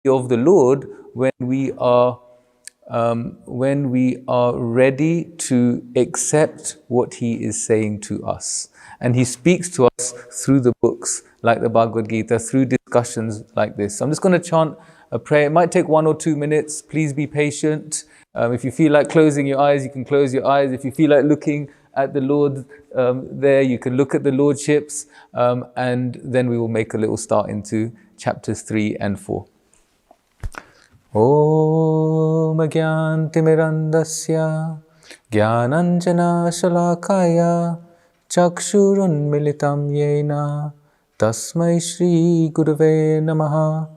of the Lord when we are ready to accept what He is saying to us. And He speaks to us through the books like the Bhagavad Gita, through discussions like this. So I'm just going to chant a prayer. It might take 1 or 2 minutes. Please be patient. If you feel like closing your eyes, you can close your eyes. If you feel like looking at the Lord there, you can look at the Lordships, and then we will make a little start into chapters 3 and 4. Om Gyantimirandasya Gyananjana Shalakaya Chakshurunmilitam Yena Tasmai Shri Gurave Namaha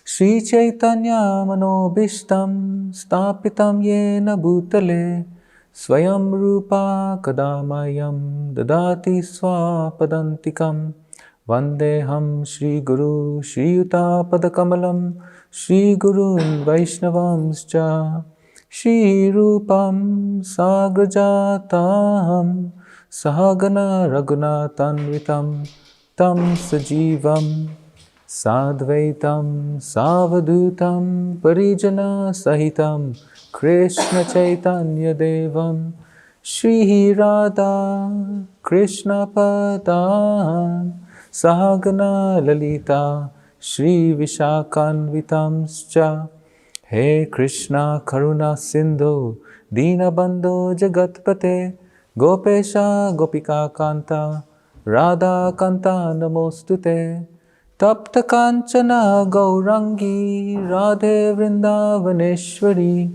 Shri Chaitanya Manobishtam Stapitam Yena Bhutale Swayam Rupa Kadamayam Dadati Swapadantikam Vandeham Shri Guru Shri Yuta Padakamalam Shri Gurun Vaishnavamscha Shri Rupam Sagrajatam Sahagana Raghunathanvitam Tam Sajivam Sadvaitam Savadutam Parijana Sahitam Krishna Chaitanya Devam Shri Radha Krishna Padam Sahagana Lalita Shri Vishakanvitamscha He Krishna Karuna Sindhu Dinabandho Jagatpate Gopesha Gopika Kanta Radha Kanta Namostute Tapta Kanchana Gaurangi Radhe Vrindavaneshwari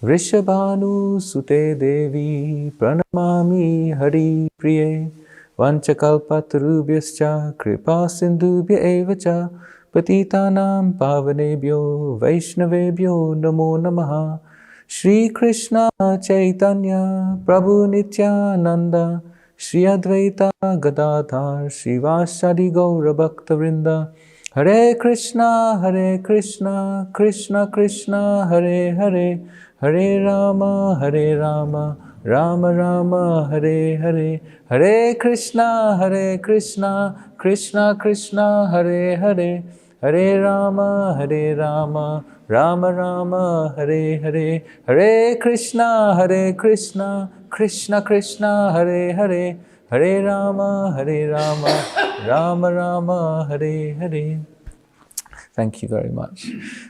Vrishabhanu Sute Devi Pranamami Hari Priye Vanchakalpatarubhyascha Kripa Sindhubhya Evacha Patitanam Pavanebhyo Vaishnavebhyo Namo Namaha Shri Krishna Chaitanya Prabhu Nityananda Shri Advaita Gadadhar Srivasadi Gaura Bhakta Vrinda Hare Krishna Krishna Krishna Hare Hare Hare Rama Rama Rama Hare Hare Hare Krishna Krishna Krishna Hare Hare Hare Rama Rama Rama Hare Hare Hare Krishna Krishna Krishna Hare Hare Hare Rama Rama Rama Hare Hare. Thank you very much.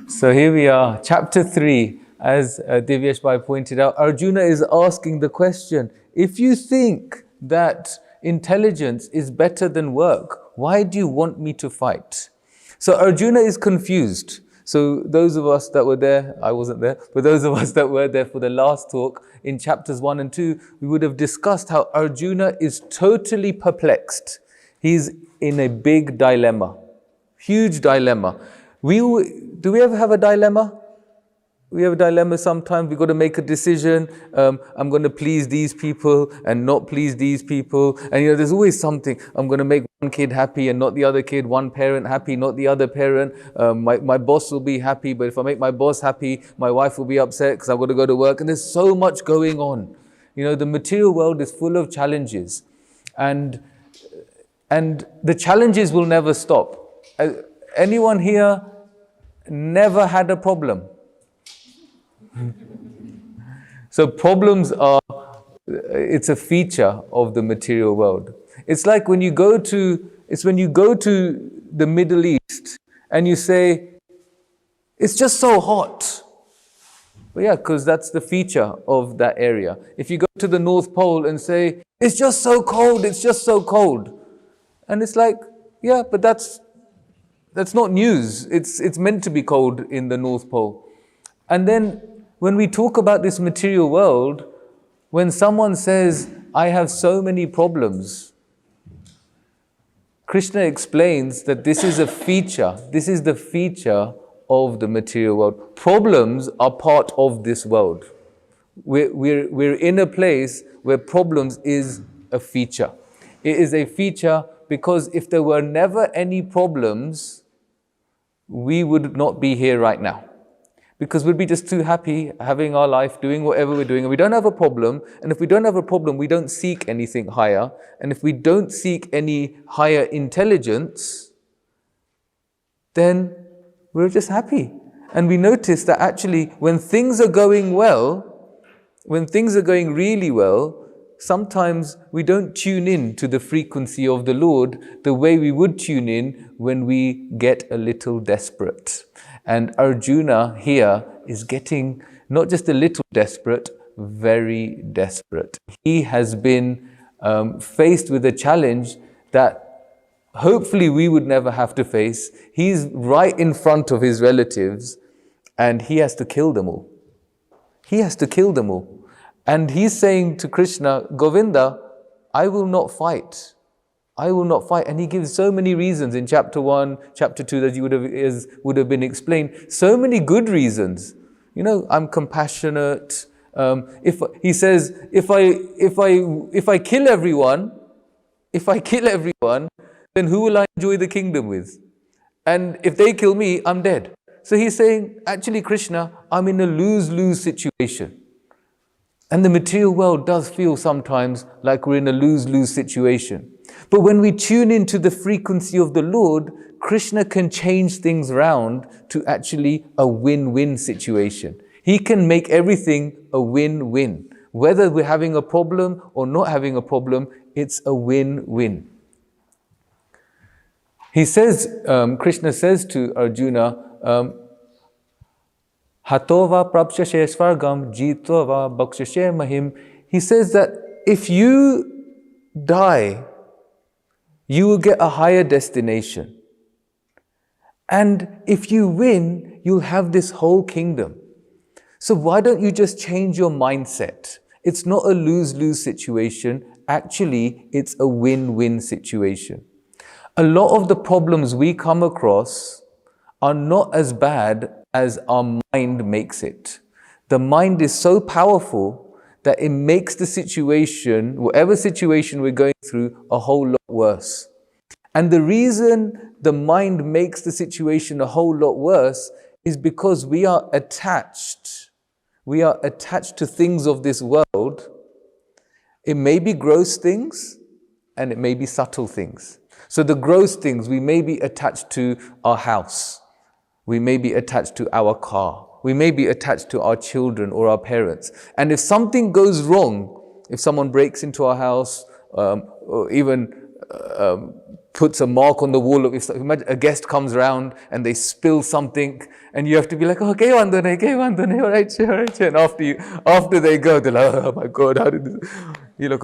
So here we are, chapter 3. As Divyesh Bhai pointed out, Arjuna is asking the question, if you think that intelligence is better than work, why do you want me to fight? So Arjuna is confused. So those of us that were there, I wasn't there, but those of us that were there for the last talk in chapters 1 and 2, we would have discussed how Arjuna is totally perplexed. He's in a big dilemma, huge dilemma. Do we ever have a dilemma? We have a dilemma sometimes. We've got to make a decision. I'm going to please these people and not please these people. And there's always something. I'm going to make one kid happy and not the other kid. One parent happy, not the other parent. My boss will be happy, but if I make my boss happy, my wife will be upset because I've got to go to work. And there's so much going on. The material world is full of challenges. And the challenges will never stop. Anyone here never had a problem? So problems it's a feature of the material world. It's like when you go to the Middle East and you say, it's just so hot. Well, yeah, because that's the feature of that area. If you go to the North Pole and say, it's just so cold, it's just so cold. And it's like, yeah, but that's not news. It's meant to be cold in the North Pole. And then when we talk about this material world, when someone says, I have so many problems, Krishna explains that this is a feature. This is the feature of the material world. Problems are part of this world. We're in a place where problems is a feature. It is a feature because if there were never any problems, we would not be here right now. Because we'd be just too happy having our life, doing whatever we're doing, and we don't have a problem. And if we don't have a problem, we don't seek anything higher. And if we don't seek any higher intelligence, then we're just happy. And we notice that actually when things are going well, when things are going really well, sometimes we don't tune in to the frequency of the Lord the way we would tune in when we get a little desperate. And Arjuna here is getting not just a little desperate, very desperate. He has been faced with a challenge that hopefully we would never have to face. He's right in front of his relatives and he has to kill them all. He has to kill them all. And he's saying to Krishna, Govinda, I will not fight. I will not fight. And he gives so many reasons in chapter 1, chapter 2, that would have been explained. So many good reasons. You know, I'm compassionate. He says, if I kill everyone, then who will I enjoy the kingdom with? And if they kill me, I'm dead. So he's saying, actually, Krishna, I'm in a lose-lose situation. And the material world does feel sometimes like we're in a lose-lose situation. But when we tune into the frequency of the Lord, Krishna can change things around to actually a win-win situation. He can make everything a win-win. Whether we're having a problem or not having a problem, it's a win-win. He says, Krishna says to Arjuna, Hatova prapshashe svargam jitova bhakshashe mahim. He says that if you die, you will get a higher destination. And if you win, you'll have this whole kingdom. So why don't you just change your mindset? It's not a lose-lose situation. Actually, it's a win-win situation. A lot of the problems we come across are not as bad as our mind makes it. The mind is so powerful that it makes the situation, whatever situation we're going through, a whole lot worse. And the reason the mind makes the situation a whole lot worse is because we are attached. We are attached to things of this world. It may be gross things and it may be subtle things. So the gross things, we may be attached to our house. We may be attached to our car. We may be attached to our children or our parents. And if something goes wrong, if someone breaks into our house, or even puts a mark on the wall, if a guest comes around and they spill something, and you have to be like, oh, okay, vandane, all right. And after they go, they're like, oh my God, how did this? You know,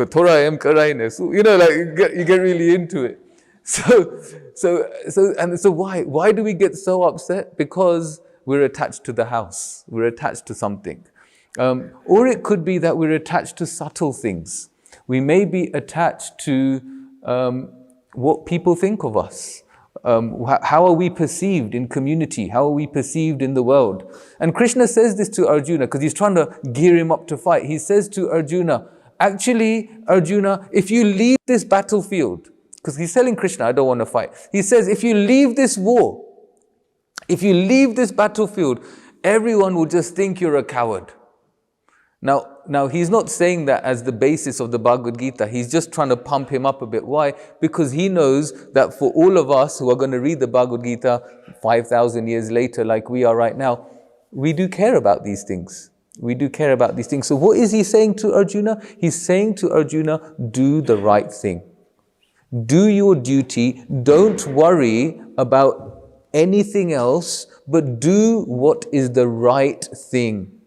like you get really into it. So why do we get so upset? Because we're attached to the house. We're attached to something. Or it could be that we're attached to subtle things. We may be attached to what people think of us. How are we perceived in community? How are we perceived in the world? And Krishna says this to Arjuna because he's trying to gear him up to fight. He says to Arjuna, actually, Arjuna, if you leave this battlefield, because he's telling Krishna, I don't want to fight. He says, if you leave this war, if you leave this battlefield, everyone will just think you're a coward. Now he's not saying that as the basis of the Bhagavad Gita. He's just trying to pump him up a bit. Why? Because he knows that for all of us who are going to read the Bhagavad Gita 5,000 years later, like we are right now, we do care about these things. We do care about these things. So what is he saying to Arjuna? He's saying to Arjuna, do the right thing. Do your duty. Don't worry about anything else, but do what is the right thing.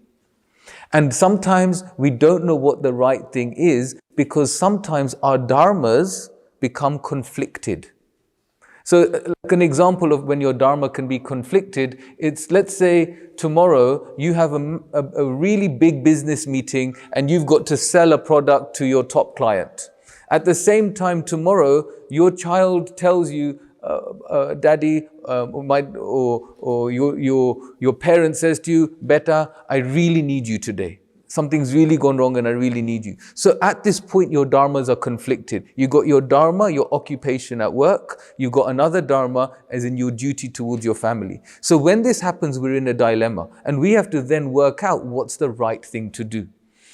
And sometimes we don't know what the right thing is because sometimes our dharmas become conflicted. So like an example of when your dharma can be conflicted, it's, let's say tomorrow you have a really big business meeting and you've got to sell a product to your top client. At the same time tomorrow, your child tells you, Daddy, or your parent says to you, Beta, I really need you today. Something's really gone wrong and I really need you. So at this point, your dharmas are conflicted. You got your dharma, your occupation at work. You got another dharma as in your duty towards your family. So when this happens, we're in a dilemma. And we have to then work out what's the right thing to do.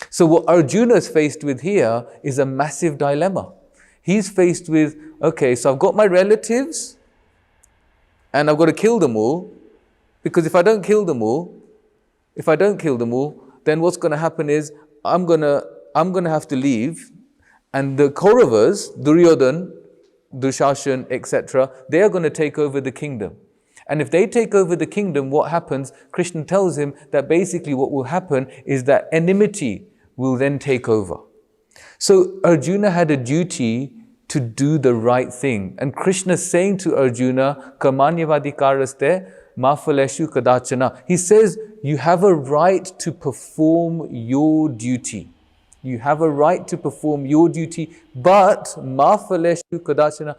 So what Arjuna is faced with here is a massive dilemma. He's faced with, okay, so I've got my relatives and I've got to kill them all. Because if I don't kill them all, then what's going to happen is I'm going to have to leave, and the Kauravas, Duryodhan, Dushashan, etc., they are going to take over the kingdom. And if they take over the kingdom, what happens? Krishna tells him that basically what will happen is that enmity will then take over. So Arjuna had a duty to do the right thing. And Krishna is saying to Arjuna, Kamanyavadikaraste mafaleshu kadachana. He says, you have a right to perform your duty. You have a right to perform your duty, but mafaleshu kadachana,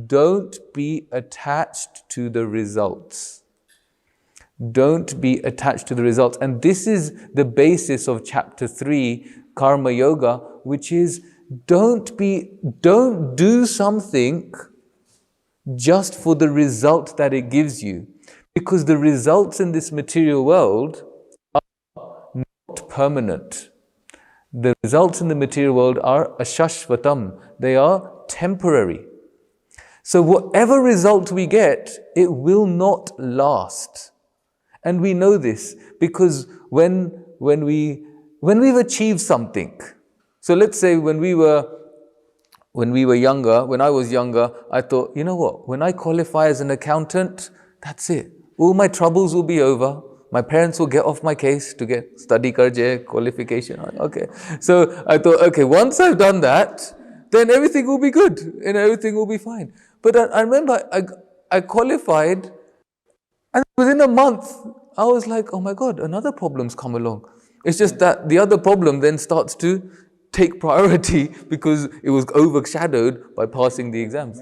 don't be attached to the results. Don't be attached to the results. And this is the basis of chapter 3, Karma Yoga, which is don't do something just for the result that it gives you. Because the results in this material world are not permanent. The results in the material world are ashashvatam. They are temporary. So whatever result we get, it will not last. And we know this because when we've achieved something. So let's say when we were younger, when I was younger, I thought, you know what, when I qualify as an accountant, that's it. All my troubles will be over. My parents will get off my case to get study karje, qualification. Okay. So I thought, okay, once I've done that, then everything will be good and everything will be fine. But I remember I qualified, and within a month, I was like, oh my God, another problem's come along. It's just that the other problem then starts to take priority because it was overshadowed by passing the exams.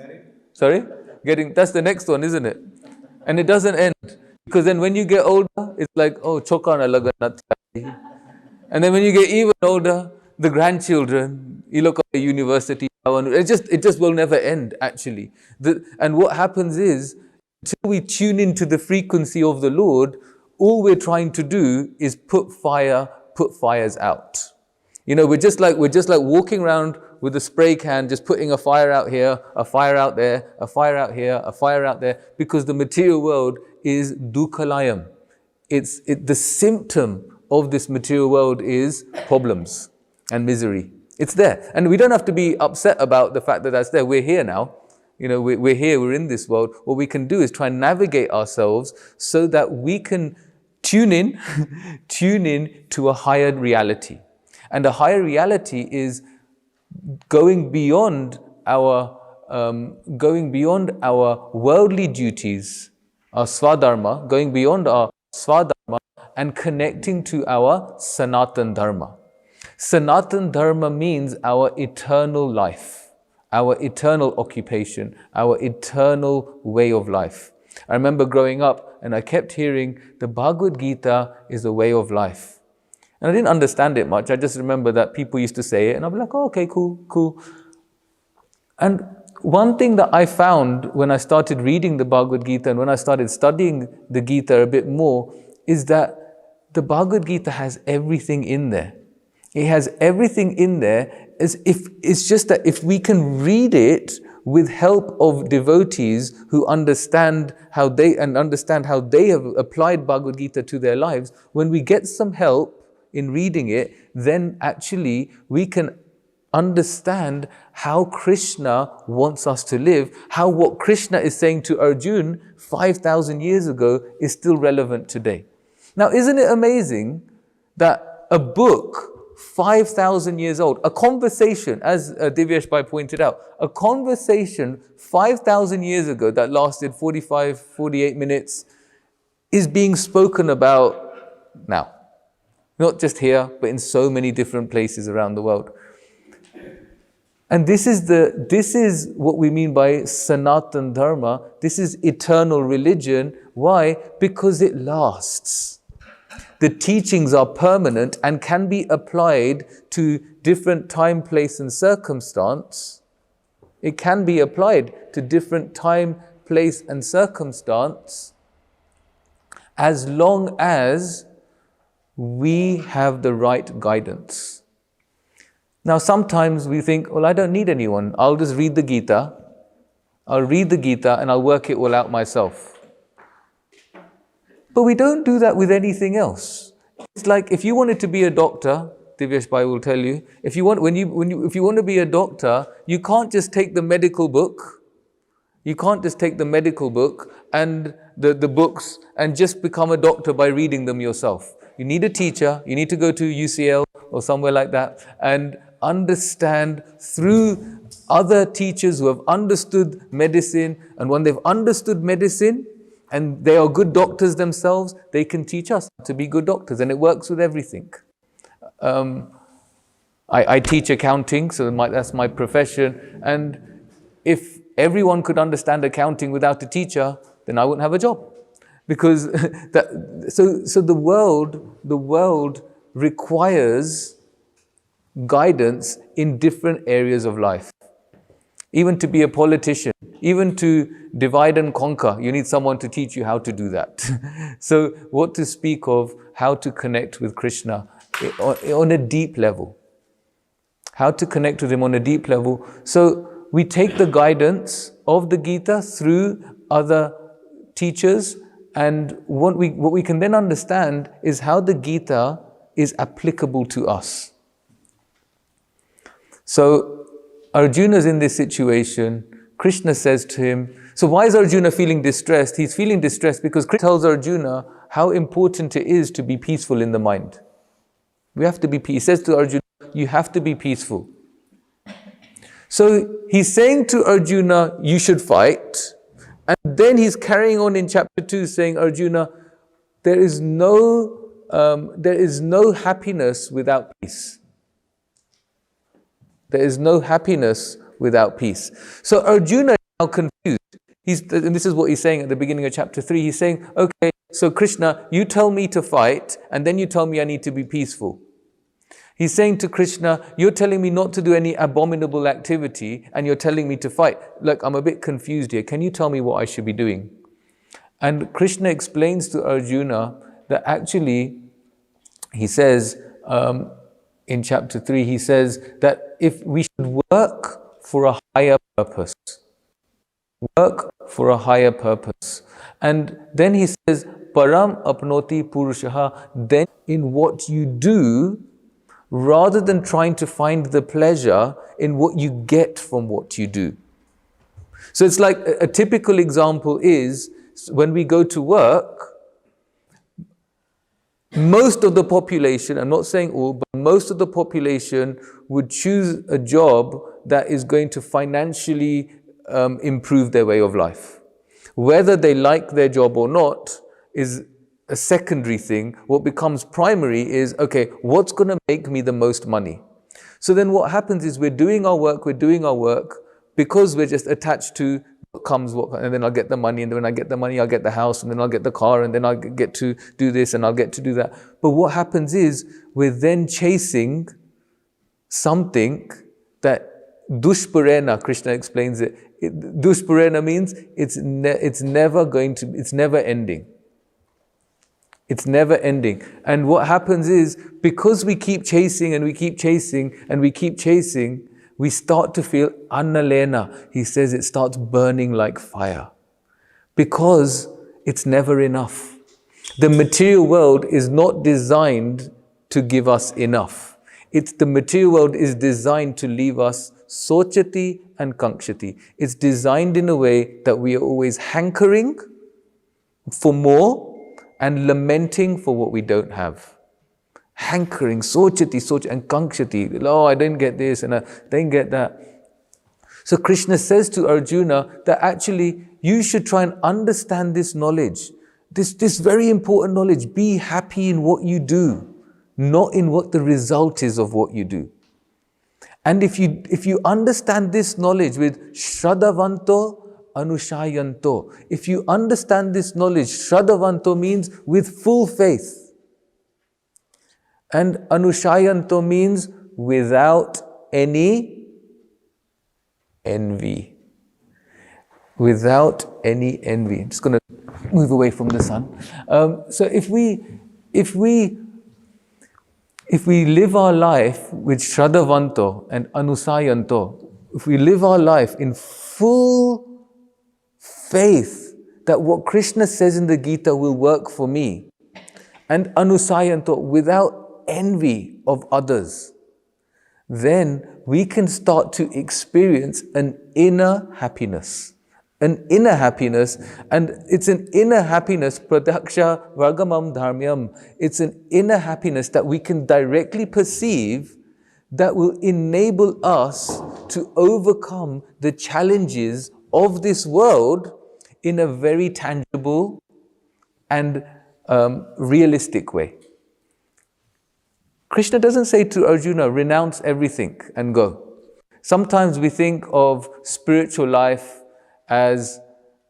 Sorry? That's the next one, isn't it? And it doesn't end. Because then when you get older, it's like, oh, chokana laga. And then when you get even older, the grandchildren, you look at the university, it just will never end, actually. And what happens is, until we tune into the frequency of the Lord, all we're trying to do is put fires out. You know, we're just like walking around with a spray can, just putting a fire out here, a fire out there, a fire out here, a fire out there, because the material world is dukhalayam. The symptom of this material world is problems and misery. It's there. And we don't have to be upset about the fact that that's there. We're here now. You know, we're here, we're in this world. What we can do is try and navigate ourselves so that we can tune in to a higher reality. And a higher reality is going beyond our worldly duties, our swadharma, going beyond our swadharma and connecting to our sanatan dharma. Sanatan dharma means our eternal life, our eternal occupation, our eternal way of life. I remember growing up and I kept hearing the Bhagavad Gita is a way of life. And I didn't understand it much. I just remember that people used to say it and I'd be like, oh, okay, cool. And one thing that I found when I started reading the Bhagavad Gita and when I started studying the Gita a bit more is that the Bhagavad Gita has everything in there. It has everything in there. It's just that if we can read it with help of devotees who understand how they have applied Bhagavad Gita to their lives, when we get some help in reading it, then actually we can understand how Krishna wants us to live, how what Krishna is saying to Arjuna 5,000 years ago is still relevant today. Now, isn't it amazing that a book 5,000 years old, a conversation, as Divyesh Bhai pointed out, a conversation 5,000 years ago that lasted 45, 48 minutes is being spoken about now. Not just here, but in so many different places around the world. And this is what we mean by Sanatan Dharma. This is eternal religion. Why? Because it lasts. The teachings are permanent and can be applied to different time, place, and circumstance. It can be applied to different time, place, and circumstance as long as we have the right guidance. Now, sometimes we think, well, I don't need anyone. I'll just read the Gita. I'll read the Gita and I'll work it all out myself. But we don't do that with anything else. It's like if you wanted to be a doctor, Divyesh Bhai will tell you, if you want to be a doctor, you can't just take the medical book. You can't just take the medical book and the books and just become a doctor by reading them yourself. You need a teacher. You need to go to UCL or somewhere like that and understand through other teachers who have understood medicine. And when they've understood medicine and they are good doctors themselves, they can teach us to be good doctors. And it works with everything. I teach accounting, so that's my profession. And if everyone could understand accounting without a teacher, then I wouldn't have a job. Because so the world requires guidance in different areas of life. Even to be a politician, even to divide and conquer, you need someone to teach you how to do that. So what to speak of how to connect with Krishna on a deep level. How to connect with him on a deep level. So we take the guidance of the Gita through other teachers, and what we can then understand is how the Gita is applicable to us. So Arjuna's in this situation. Krishna says to him, so why is Arjuna feeling distressed? He's feeling distressed because Krishna tells Arjuna how important it is to be peaceful in the mind. We have to be peaceful. He says to Arjuna, you have to be peaceful. So he's saying to Arjuna, you should fight. And then he's carrying on in chapter 2 saying, Arjuna, there is no happiness without peace. There is no happiness without peace. So Arjuna is now confused. And this is what he's saying at the beginning of chapter 3. He's saying, okay, so Krishna, you tell me to fight, and then you tell me I need to be peaceful. He's saying to Krishna, you're telling me not to do any abominable activity, and you're telling me to fight. Look, I'm a bit confused here. Can you tell me what I should be doing? And Krishna explains to Arjuna that actually, he says, in chapter 3, he says that if we should work for a higher purpose. Work for a higher purpose. And then he says, Param apnoti purushaha, then in what you do, rather than trying to find the pleasure in what you get from what you do. So it's like a typical example is when we go to work, most of the population, I'm not saying all, but most of the population would choose a job that is going to financially improve their way of life. Whether they like their job or not is a secondary thing. What becomes primary is, okay, what's going to make me the most money? So then what happens is we're doing our work because we're just attached to what comes, and then I'll get the money, and then when I get the money, I'll get the house, and then I'll get the car, and then I'll get to do this, and I'll get to do that. But what happens is we're then chasing something that dushparena, Krishna explains it. Dushparena means it's never ending. It's never ending. And what happens is, because we keep chasing and we keep chasing and we keep chasing, we start to feel annalena. He says it starts burning like fire. Because it's never enough. The material world is not designed to give us enough. The material world is designed to leave us sochati and kankshati. It's designed in a way that we are always hankering for more and lamenting for what we don't have. Hankering, sochati, and kankshati. Oh, I didn't get this and I didn't get that. So Krishna says to Arjuna that actually you should try and understand this knowledge. This very important knowledge. Be happy in what you do, not in what the result is of what you do. And if you understand this knowledge with Shraddhavanto Anushayanto, if you understand this knowledge, Shraddhavanto means with full faith. And Anushayanto means without any envy. Without any envy. I'm just going to move away from the sun. So if we live our life with Shraddhavanto and Anusayanto, if we live our life in full faith that what Krishna says in the Gita will work for me, and anusayanto, without envy of others, then we can start to experience an inner happiness. An inner happiness, and it's an inner happiness, pradaksha vargamam dharmyam. It's an inner happiness that we can directly perceive that will enable us to overcome the challenges of this world in a very tangible and realistic way. Krishna doesn't say to Arjuna, renounce everything and go. Sometimes we think of spiritual life as,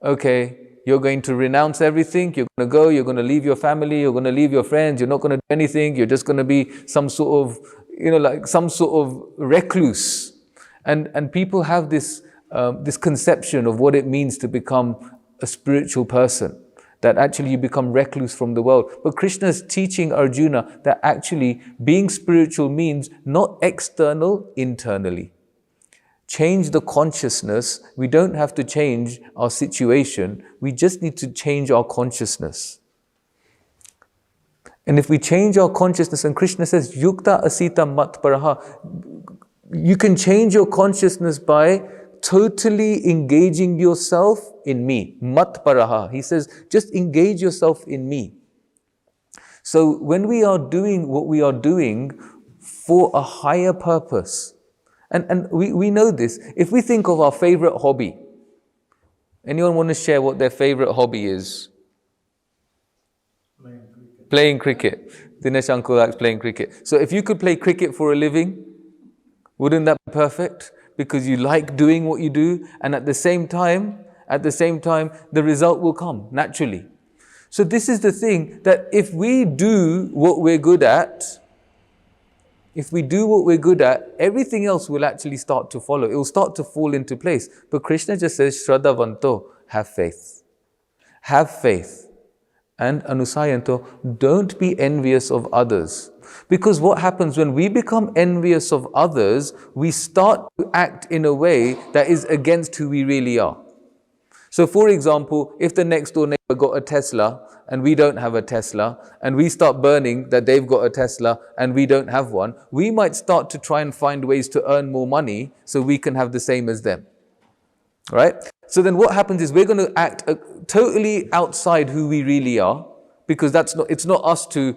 okay, you're going to renounce everything, you're going to go, you're going to leave your family, you're going to leave your friends, you're not going to do anything, you're just going to be some sort of, like some sort of recluse. And people have this conception of what it means to become a spiritual person, that actually you become recluse from the world. But Krishna is teaching Arjuna that actually being spiritual means not external, internally. Change the consciousness. We don't have to change our situation. We just need to change our consciousness. And if we change our consciousness, and Krishna says, Yukta asita matparaha, you can change your consciousness by totally engaging yourself in me. Matparaha. He says, just engage yourself in me. So when we are doing what we are doing for a higher purpose, and we know this. If we think of our favorite hobby, anyone want to share what their favorite hobby is? Playing cricket. Dinesh uncle likes playing cricket. So if you could play cricket for a living, wouldn't that be perfect? Because you like doing what you do, and at the same time, the result will come naturally. So this is the thing, that if we do what we're good at, everything else will actually start to follow. It will start to fall into place. But Krishna just says, Shraddhavanto, have faith. Have faith. And Anusayanto, don't be envious of others. Because what happens when we become envious of others, we start to act in a way that is against who we really are. So for example, if the next door neighbor got a Tesla and we don't have a Tesla, and we start burning that they've got a Tesla and we don't have one, we might start to try and find ways to earn more money so we can have the same as them. Right? So then what happens is we're going to act totally outside who we really are, because it's not us to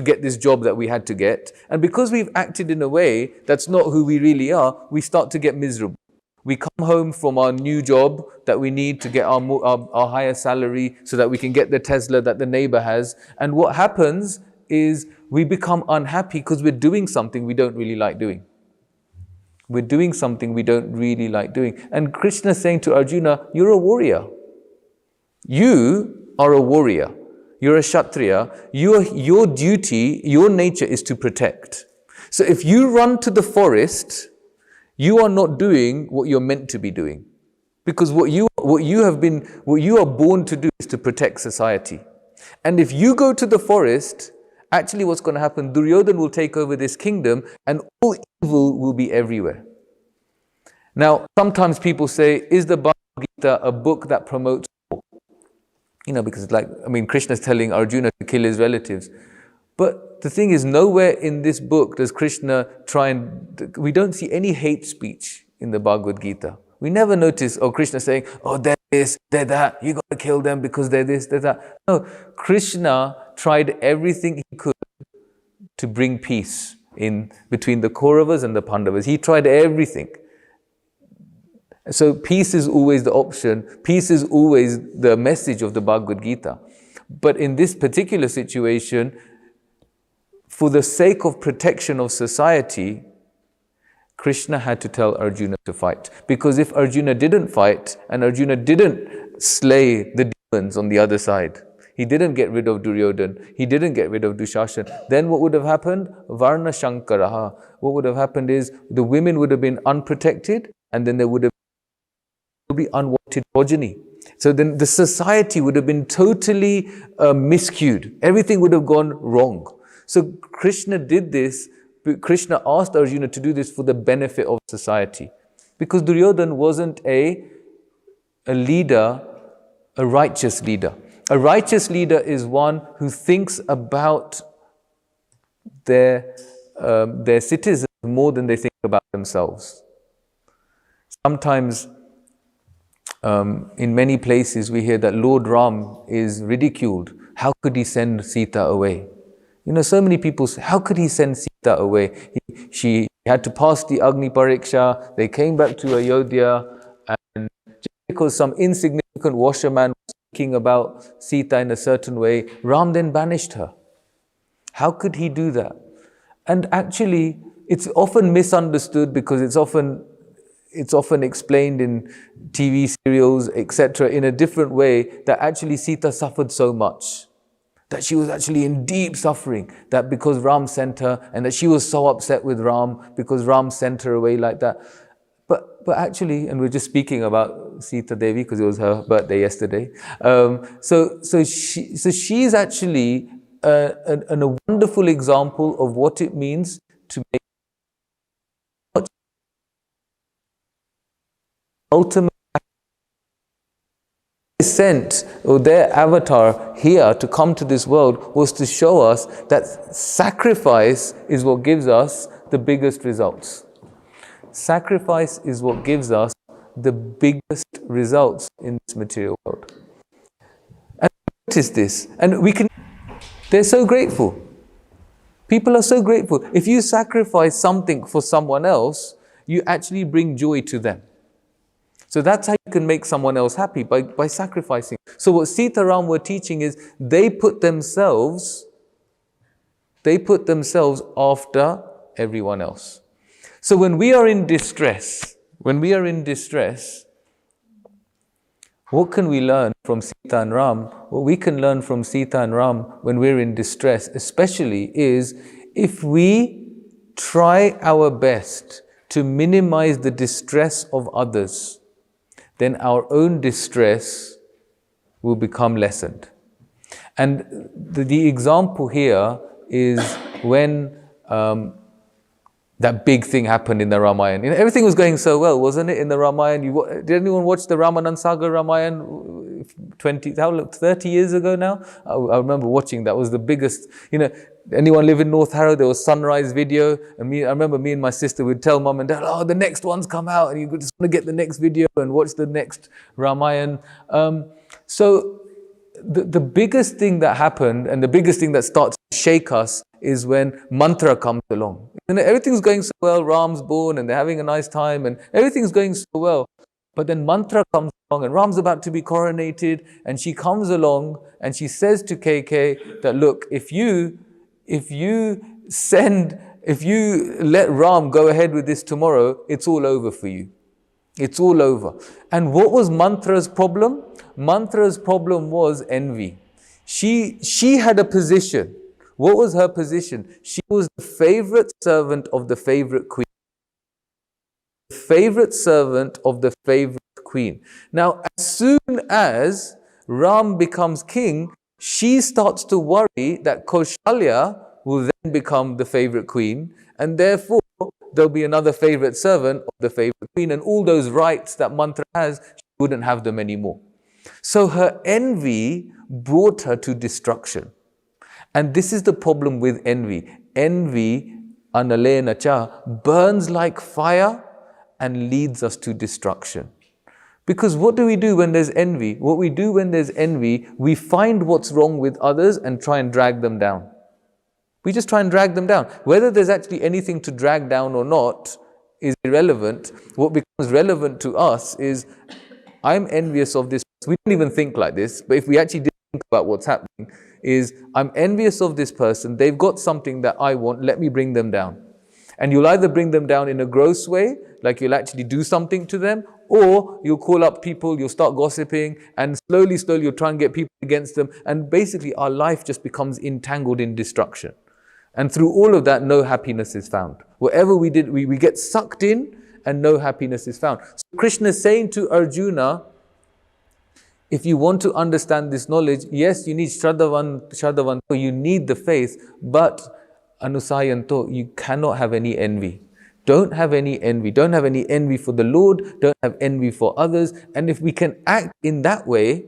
get this job that we had to get. And because we've acted in a way that's not who we really are, we start to get miserable. We come home from our new job that we need to get our higher salary so that we can get the Tesla that the neighbor has. And what happens is we become unhappy because we're doing something we don't really like doing. We're doing something we don't really like doing. And Krishna is saying to Arjuna, you're a warrior. You are a warrior. You're a Kshatriya. Your duty, your nature is to protect. So if you run to the forest, you are not doing what you're meant to be doing. Because what you are born to do is to protect society. And if you go to the forest, actually what's going to happen, Duryodhana will take over this kingdom and all evil will be everywhere. Now, sometimes people say, is the Bhagavad Gita a book that promotes war? Because Krishna is telling Arjuna to kill his relatives. But the thing is, nowhere in this book does Krishna we don't see any hate speech in the Bhagavad Gita. We never notice, Krishna saying, they're this, they're that, you got to kill them because they're this, they're that. No, Krishna tried everything he could to bring peace in between the Kauravas and the Pandavas. He tried everything. So peace is always the option. Peace is always the message of the Bhagavad Gita. But in this particular situation, for the sake of protection of society, Krishna had to tell Arjuna to fight. Because if Arjuna didn't fight, and Arjuna didn't slay the demons on the other side, he didn't get rid of Duryodhana, he didn't get rid of Dushashan, then what would have happened? Varna Shankaraha. What would have happened is the women would have been unprotected, and then there would have be unwanted progeny. So then the society would have been totally miscued. Everything would have gone wrong. So Krishna did this. Krishna asked Arjuna to do this for the benefit of society. Because Duryodhana wasn't a leader a righteous leader. A righteous leader is one who thinks about their citizens more than they think about themselves. Sometimes, in many places, we hear that Lord Ram is ridiculed. How could he send Sita away? You know, so many people say, how could he send Sita away? She had to pass the Agni Pariksha. They came back to Ayodhya, and just because some insignificant washerman was thinking about Sita in a certain way, Ram then banished her. How could he do that? And actually, it's often misunderstood because it's often explained in TV serials, etc., in a different way, that actually Sita suffered so much, that she was actually in deep suffering, that because Ram sent her, and that she was so upset with Ram because Ram sent her away like that. But actually, and we're just speaking about Sita Devi because it was her birthday yesterday. So she's actually a wonderful example of what it means to make ultimate sent, or their avatar here to come to this world was to show us that sacrifice is what gives us the biggest results. Sacrifice is what gives us the biggest results in this material world. And notice this, and they're so grateful. People are so grateful. If you sacrifice something for someone else, you actually bring joy to them. So that's how you can make someone else happy, by sacrificing. So what Sita Ram were teaching is they put themselves after everyone else. So when we are in distress, what can we learn from Sita and Ram? What we can learn from Sita and Ram when we're in distress, especially, is if we try our best to minimize the distress of others, then our own distress will become lessened. And the example here is when that big thing happened in the Ramayana. You know, everything was going so well, wasn't it, in the Ramayana? Did anyone watch the Ramanand Sagar Ramayana 30 years ago now? I remember watching that. It was the biggest, you know, anyone live in North Harrow, there was sunrise video, and I remember me and my sister would tell mum and dad, oh, the next one's come out, and you just want to get the next video and watch the next Ramayana. So the biggest thing that happened, and the biggest thing that starts to shake us, is when mantra comes along. And everything's going so well, Ram's born, and they're having a nice time, and everything's going so well. But then mantra comes along, and Ram's about to be coronated, and she comes along, and she says to KK that, look, if you let Ram go ahead with this tomorrow, it's all over for you. It's all over. And what was Mantra's problem? Mantra's problem was envy. She had a position. What was her position? She was the favorite servant of the favorite queen. Favorite servant of the favorite queen. Now, as soon as Ram becomes king, she starts to worry that Kaushalya will then become the favorite queen, and therefore there'll be another favorite servant of the favorite queen, and all those rights that Mantra has, she wouldn't have them anymore. So her envy brought her to destruction. And this is the problem with envy. Envy, analena cha, burns like fire and leads us to destruction. Because what do we do when there's envy? What we do when there's envy, we find what's wrong with others and try and drag them down. We just try and drag them down. Whether there's actually anything to drag down or not is irrelevant. What becomes relevant to us is, I'm envious of this. We don't even think like this, but if we actually did think about what's happening, is I'm envious of this person, they've got something that I want, let me bring them down. And you'll either bring them down in a gross way, like you'll actually do something to them, or you'll call up people, you'll start gossiping, and slowly you'll try and get people against them, and basically our life just becomes entangled in destruction. And through all of that, no happiness is found. Whatever we did, we get sucked in, and no happiness is found. So Krishna is saying to Arjuna, if you want to understand this knowledge, yes, you need Shraddhavanto, you need the faith, but Anusayanto, you cannot have any envy. Don't have any envy. Don't have any envy for the Lord. Don't have envy for others. And if we can act in that way,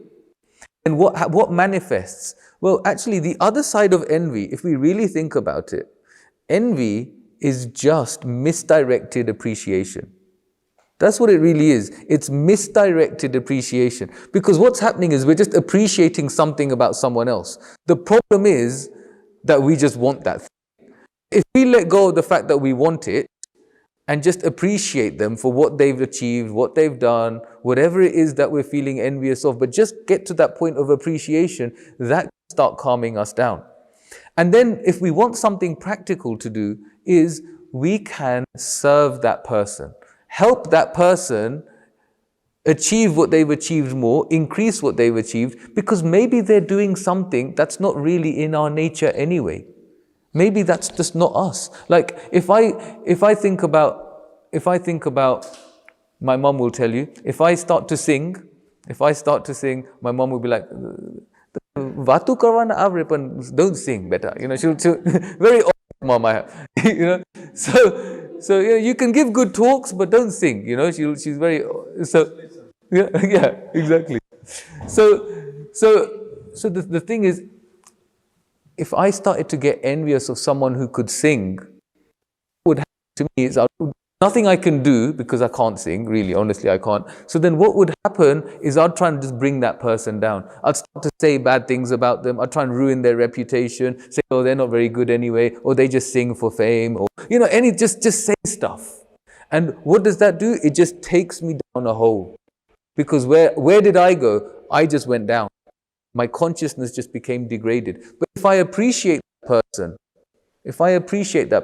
And what manifests? Well, actually, the other side of envy, if we really think about it, envy is just misdirected appreciation. That's what it really is. It's misdirected appreciation. Because what's happening is we're just appreciating something about someone else. The problem is that we just want that thing. If we let go of the fact that we want it and just appreciate them for what they've achieved, what they've done, whatever it is that we're feeling envious of, but just get to that point of appreciation, that can start calming us down. And then if we want something practical to do, is we can serve that person. Help that person achieve what they've achieved more, increase what they've achieved, because maybe they're doing something that's not really in our nature anyway. Maybe that's just not us. Like if I think about, my mom will tell you, if I start to sing, my mom will be like, "Vatu karwana avre, but don't sing better." She'll very old mom I have. So you can give good talks, but don't sing. She's very so. Yeah, exactly. So the thing is, if I started to get envious of someone who could sing, what would happen to me is nothing I can do because I can't sing, really, honestly, I can't. So then what would happen is I'd try and just bring that person down. I'd start to say bad things about them. I'd try and ruin their reputation, say, oh, they're not very good anyway, or they just sing for fame, or, just say stuff. And what does that do? It just takes me down a hole. Because where did I go? I just went down. My consciousness just became degraded. But if I appreciate that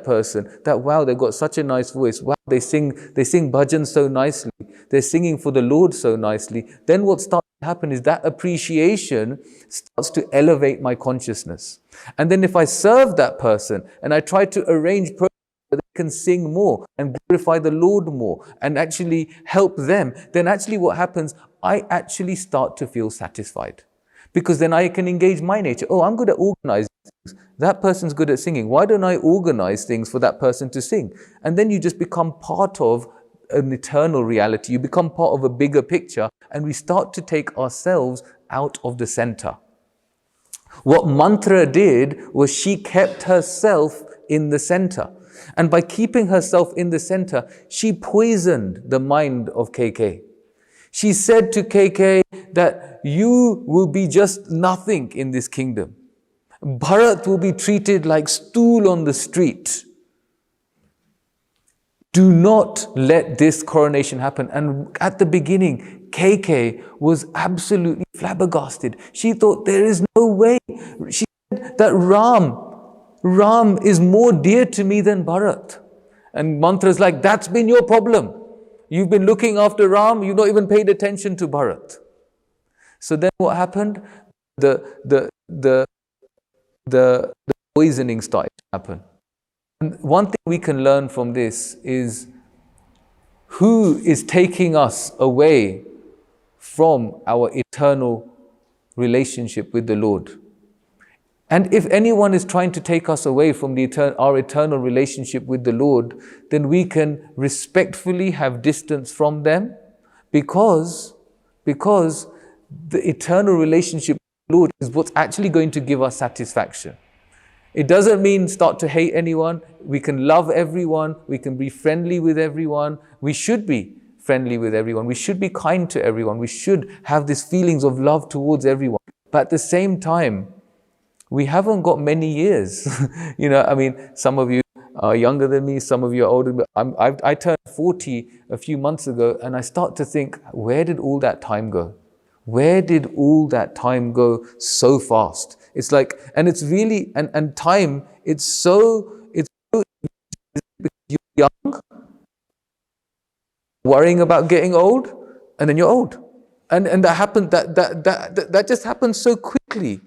person, that wow, they've got such a nice voice, wow, they sing bhajan so nicely, they're singing for the Lord so nicely, then what starts to happen is that appreciation starts to elevate my consciousness. And then if I serve that person and I try to arrange programs where they can sing more and glorify the Lord more and actually help them, then actually what happens, I actually start to feel satisfied. Because then I can engage my nature. Oh, I'm good at organizing things. That person's good at singing. Why don't I organize things for that person to sing? And then you just become part of an eternal reality. You become part of a bigger picture, and we start to take ourselves out of the center. What Mantra did was she kept herself in the center. And by keeping herself in the center, she poisoned the mind of KK. She said to KK that you will be just nothing in this kingdom. Bharat will be treated like stool on the street. Do not let this coronation happen. And at the beginning, KK was absolutely flabbergasted. She thought there is no way. She said that Ram is more dear to me than Bharat. And Mantra's like, that's been your problem. You've been looking after Ram, you've not even paid attention to Bharat. So then what happened? The poisoning started to happen. And one thing we can learn from this is who is taking us away from our eternal relationship with the Lord. And if anyone is trying to take us away from our eternal relationship with the Lord, then we can respectfully have distance from them because the eternal relationship with the Lord is what's actually going to give us satisfaction. It doesn't mean start to hate anyone. We can love everyone. We can be friendly with everyone. We should be friendly with everyone. We should be kind to everyone. We should have these feelings of love towards everyone. But at the same time, we haven't got many years. Some of you are younger than me, some of you are older. But I turned 40 a few months ago, and I start to think, where did all that time go? Where did all that time go so fast? It's like, and it's really, and time, it's so because you're young, worrying about getting old, and then you're old. And that happened, that just happened so quickly.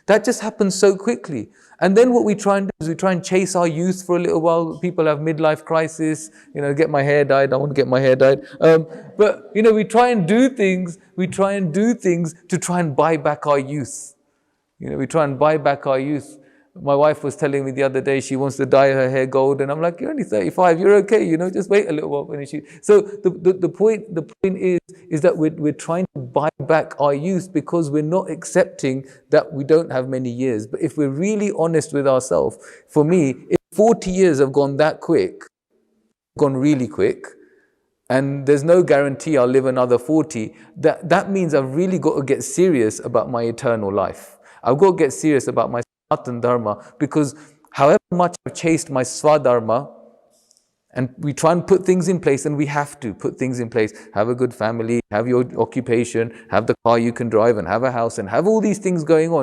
That just happens so quickly. And then what we try and do is we try and chase our youth for a little while. People have midlife crisis, get my hair dyed. I want to get my hair dyed. But we try and do things to try and buy back our youth. We try and buy back our youth. My wife was telling me the other day she wants to dye her hair gold, and I'm like, you're only 35, you're okay, just wait a little while. So the point is that we're trying to buy back our youth because we're not accepting that we don't have many years. But if we're really honest with ourselves, for me, if 40 years have gone that quick, gone really quick, and there's no guarantee I'll live another 40, that means I've really got to get serious about my eternal life. I've got to get serious about my Sanatana Dharma, because however much I've chased my Swadharma, and we try and put things in place, and we have to put things in place. Have a good family, have your occupation, have the car you can drive, and have a house, and have all these things going on.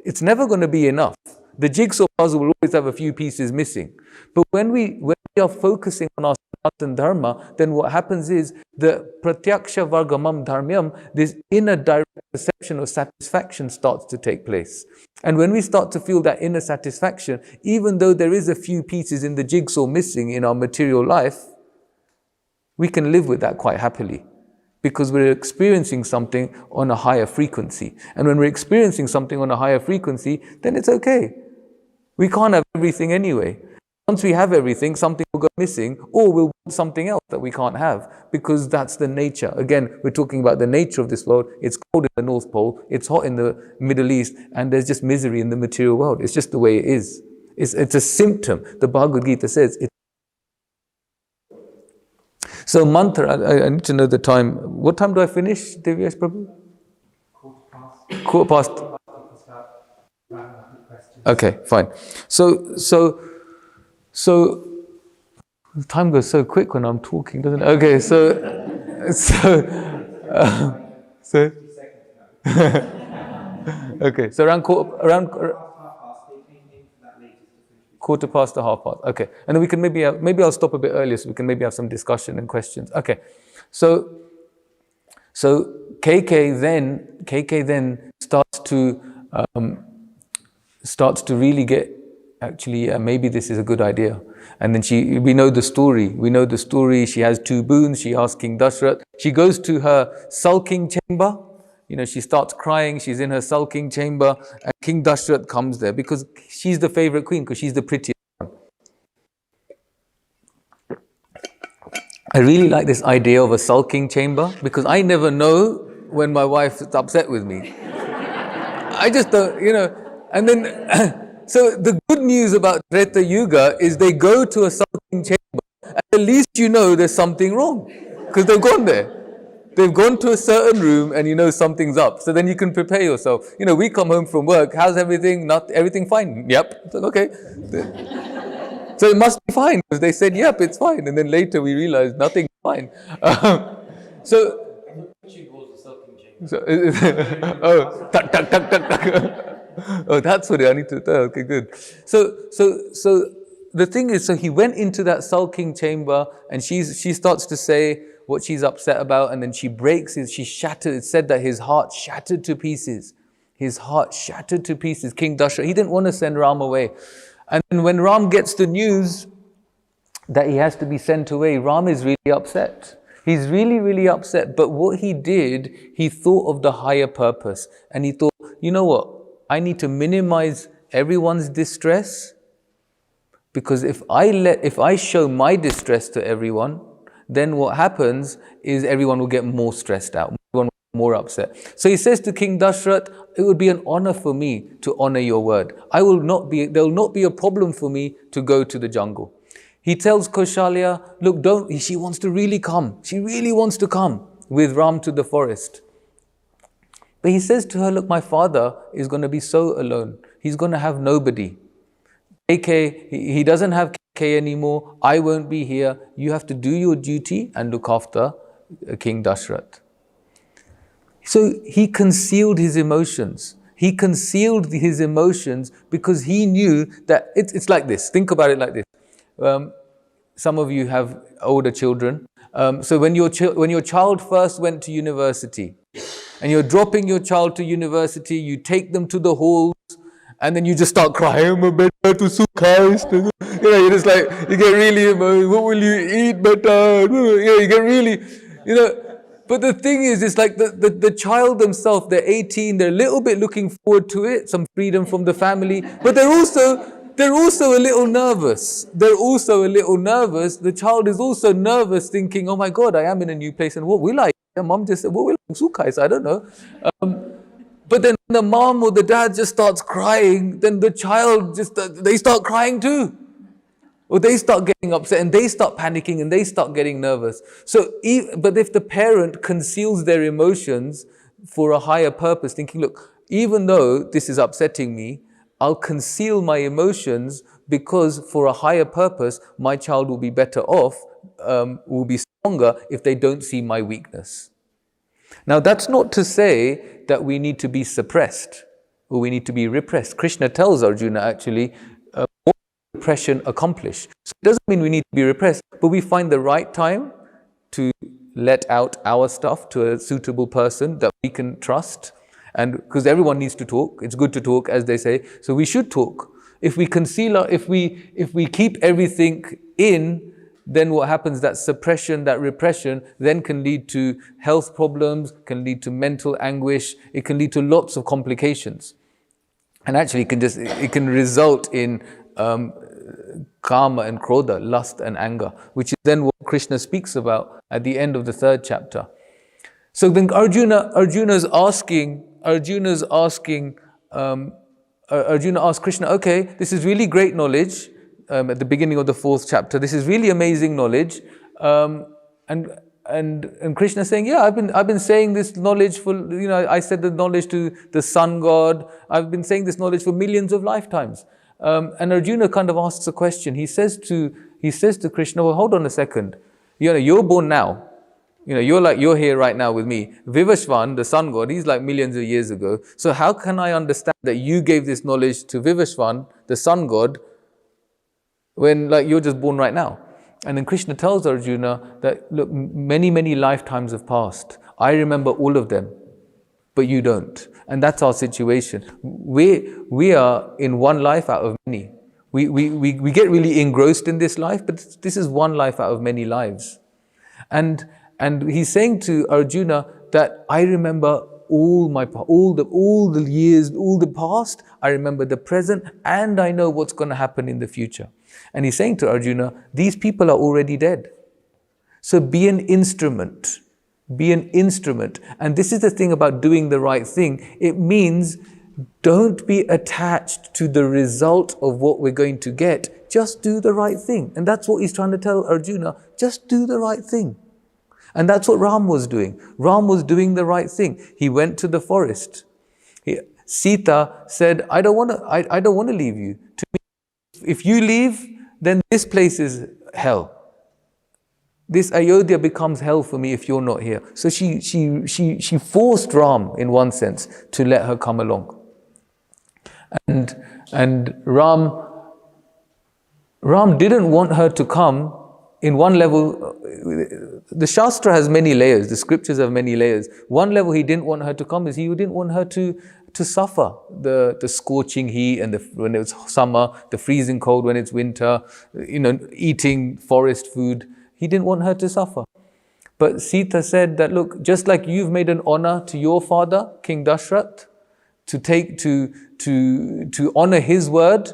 It's never going to be enough. The jigsaw puzzle will always have a few pieces missing. But when we are focusing on our Sanatana Dharma, then what happens is the Pratyaksha Vargamam Dharmyam, this inner direct perception of satisfaction starts to take place. And when we start to feel that inner satisfaction, even though there is a few pieces in the jigsaw missing in our material life, we can live with that quite happily, because we're experiencing something on a higher frequency. And when we're experiencing something on a higher frequency, then it's okay. We can't have everything anyway. Once we have everything, something will go missing, or we'll want something else that we can't have, because that's the nature. Again, we're talking about the nature of this world. It's cold in the North Pole, it's hot in the Middle East, and there's just misery in the material world. It's just the way it is. It's a symptom. The Bhagavad Gita says it. So mantra, I need to know the time. What time do I finish, Divyesh Prabhu? Quarter past. Okay, fine. So time goes so quick when I'm talking, doesn't it? Okay, okay, so around quarter past to half past. Okay, and then we can maybe I'll stop a bit earlier so we can maybe have some discussion and questions. Okay, so KK then starts to really get, actually, maybe this is a good idea. And then we know the story. She has two boons. She asks King Dashrath. She goes to her sulking chamber. She starts crying. She's in her sulking chamber, and King Dashrath comes there because she's the favorite queen, because she's the prettiest one. I really like this idea of a sulking chamber, because I never know when my wife is upset with me. I just don't, and then so the good news about Treta Yuga is they go to a sulking chamber, and at least there's something wrong, because they've gone there. They've gone to a certain room, and something's up. So then you can prepare yourself. We come home from work. How's everything? Not everything fine? Yep. It's like, okay. So it must be fine, because they said, yep, it's fine. And then later we realized nothing's fine. So oh, tuck, tuck, tuck, tuck, tuck. Oh, that's what I need to tell. Okay, good. So the thing is, so he went into that sulking chamber, and she starts to say what she's upset about, and then she shattered. It said that his heart shattered to pieces. His heart shattered to pieces. King Dashrath, he didn't want to send Ram away. And when Ram gets the news that he has to be sent away, Ram is really upset. He's really, really upset. But what he did, he thought of the higher purpose. And he thought, you know what? I need to minimize everyone's distress, because if I show my distress to everyone, then what happens is everyone will get more stressed out, everyone will get more upset. So he says to King Dashrath, it would be an honor for me to honor your word. There will not be a problem for me to go to the jungle. He tells Kaushalya, look, she wants to really come. She really wants to come with Ram to the forest. But he says to her, look, my father is going to be so alone. He's going to have nobody. KK, he doesn't have KK anymore. I won't be here. You have to do your duty and look after King Dashrath. So he concealed his emotions. He concealed his emotions because he knew that it's like this. Think about it like this. Some of you have older children. So when your child first went to university, and you're dropping your child to university, you take them to the halls, and then you just start crying, beta to Sukhast. You just like, you get really, what will you eat, beta? You get really, But the thing is, it's like the child themselves, they're 18, they're a little bit looking forward to it, some freedom from the family, but they're also a little nervous. They're also a little nervous. The child is also nervous, thinking, oh my God, I am in a new place, and what will I? And mom just said, what will I? Sukais, I don't know. But then the mom or the dad just starts crying, then the child they start crying too. Or they start getting upset and they start panicking and they start getting nervous. But if the parent conceals their emotions for a higher purpose, thinking, look, even though this is upsetting me, I'll conceal my emotions because for a higher purpose, my child will be better off, will be stronger if they don't see my weakness. Now, that's not to say that we need to be suppressed or we need to be repressed. Krishna tells Arjuna actually, what repression accomplish. So it doesn't mean we need to be repressed, but we find the right time to let out our stuff to a suitable person that we can trust. And because everyone needs to talk, it's good to talk, as they say, so we should talk. If we conceal, if we keep everything in, then what happens, that suppression, that repression, then can lead to health problems, can lead to mental anguish, it can lead to lots of complications. And actually it can result in karma and krodha, lust and anger, which is then what Krishna speaks about at the end of the 3rd chapter. So then Arjuna asks Krishna, okay, this is really great knowledge. At the beginning of the 4th chapter, this is really amazing knowledge, and Krishna is saying, yeah, I've been saying this knowledge for, I said the knowledge to the sun god. I've been saying this knowledge for millions of lifetimes. And Arjuna kind of asks a question. He says to Krishna, well, hold on a second. You're born now. You're here right now with me. Vivashvan, the sun god, he's like millions of years ago. So how can I understand that you gave this knowledge to Vivashvan, the sun god, when you're just born right now? And then Krishna tells Arjuna that, look, many, many lifetimes have passed. I remember all of them, but you don't. And that's our situation. We are in one life out of many. We get really engrossed in this life, but this is one life out of many lives. And he's saying to Arjuna that I remember all the years, all the past, I remember the present, and I know what's going to happen in the future. And he's saying to Arjuna, these people are already dead. So be an instrument. Be an instrument. And this is the thing about doing the right thing. It means don't be attached to the result of what we're going to get. Just do the right thing. And that's what he's trying to tell Arjuna. Just do the right thing. And that's what Ram was doing. Ram was doing the right thing. He went to the forest. Sita said, I don't want to leave you. To me, if you leave, then this place is hell. This Ayodhya becomes hell for me if you're not here. So she forced Ram, in one sense, to let her come along. And Ram didn't want her to come. In one level, the Shastra has many layers, the scriptures have many layers. One level he didn't want her to come is he didn't want her to suffer the scorching heat and when it's summer, the freezing cold when it's winter, eating forest food. He didn't want her to suffer. But Sita said that, look, just like you've made an honor to your father, King Dashrath, to honor his word,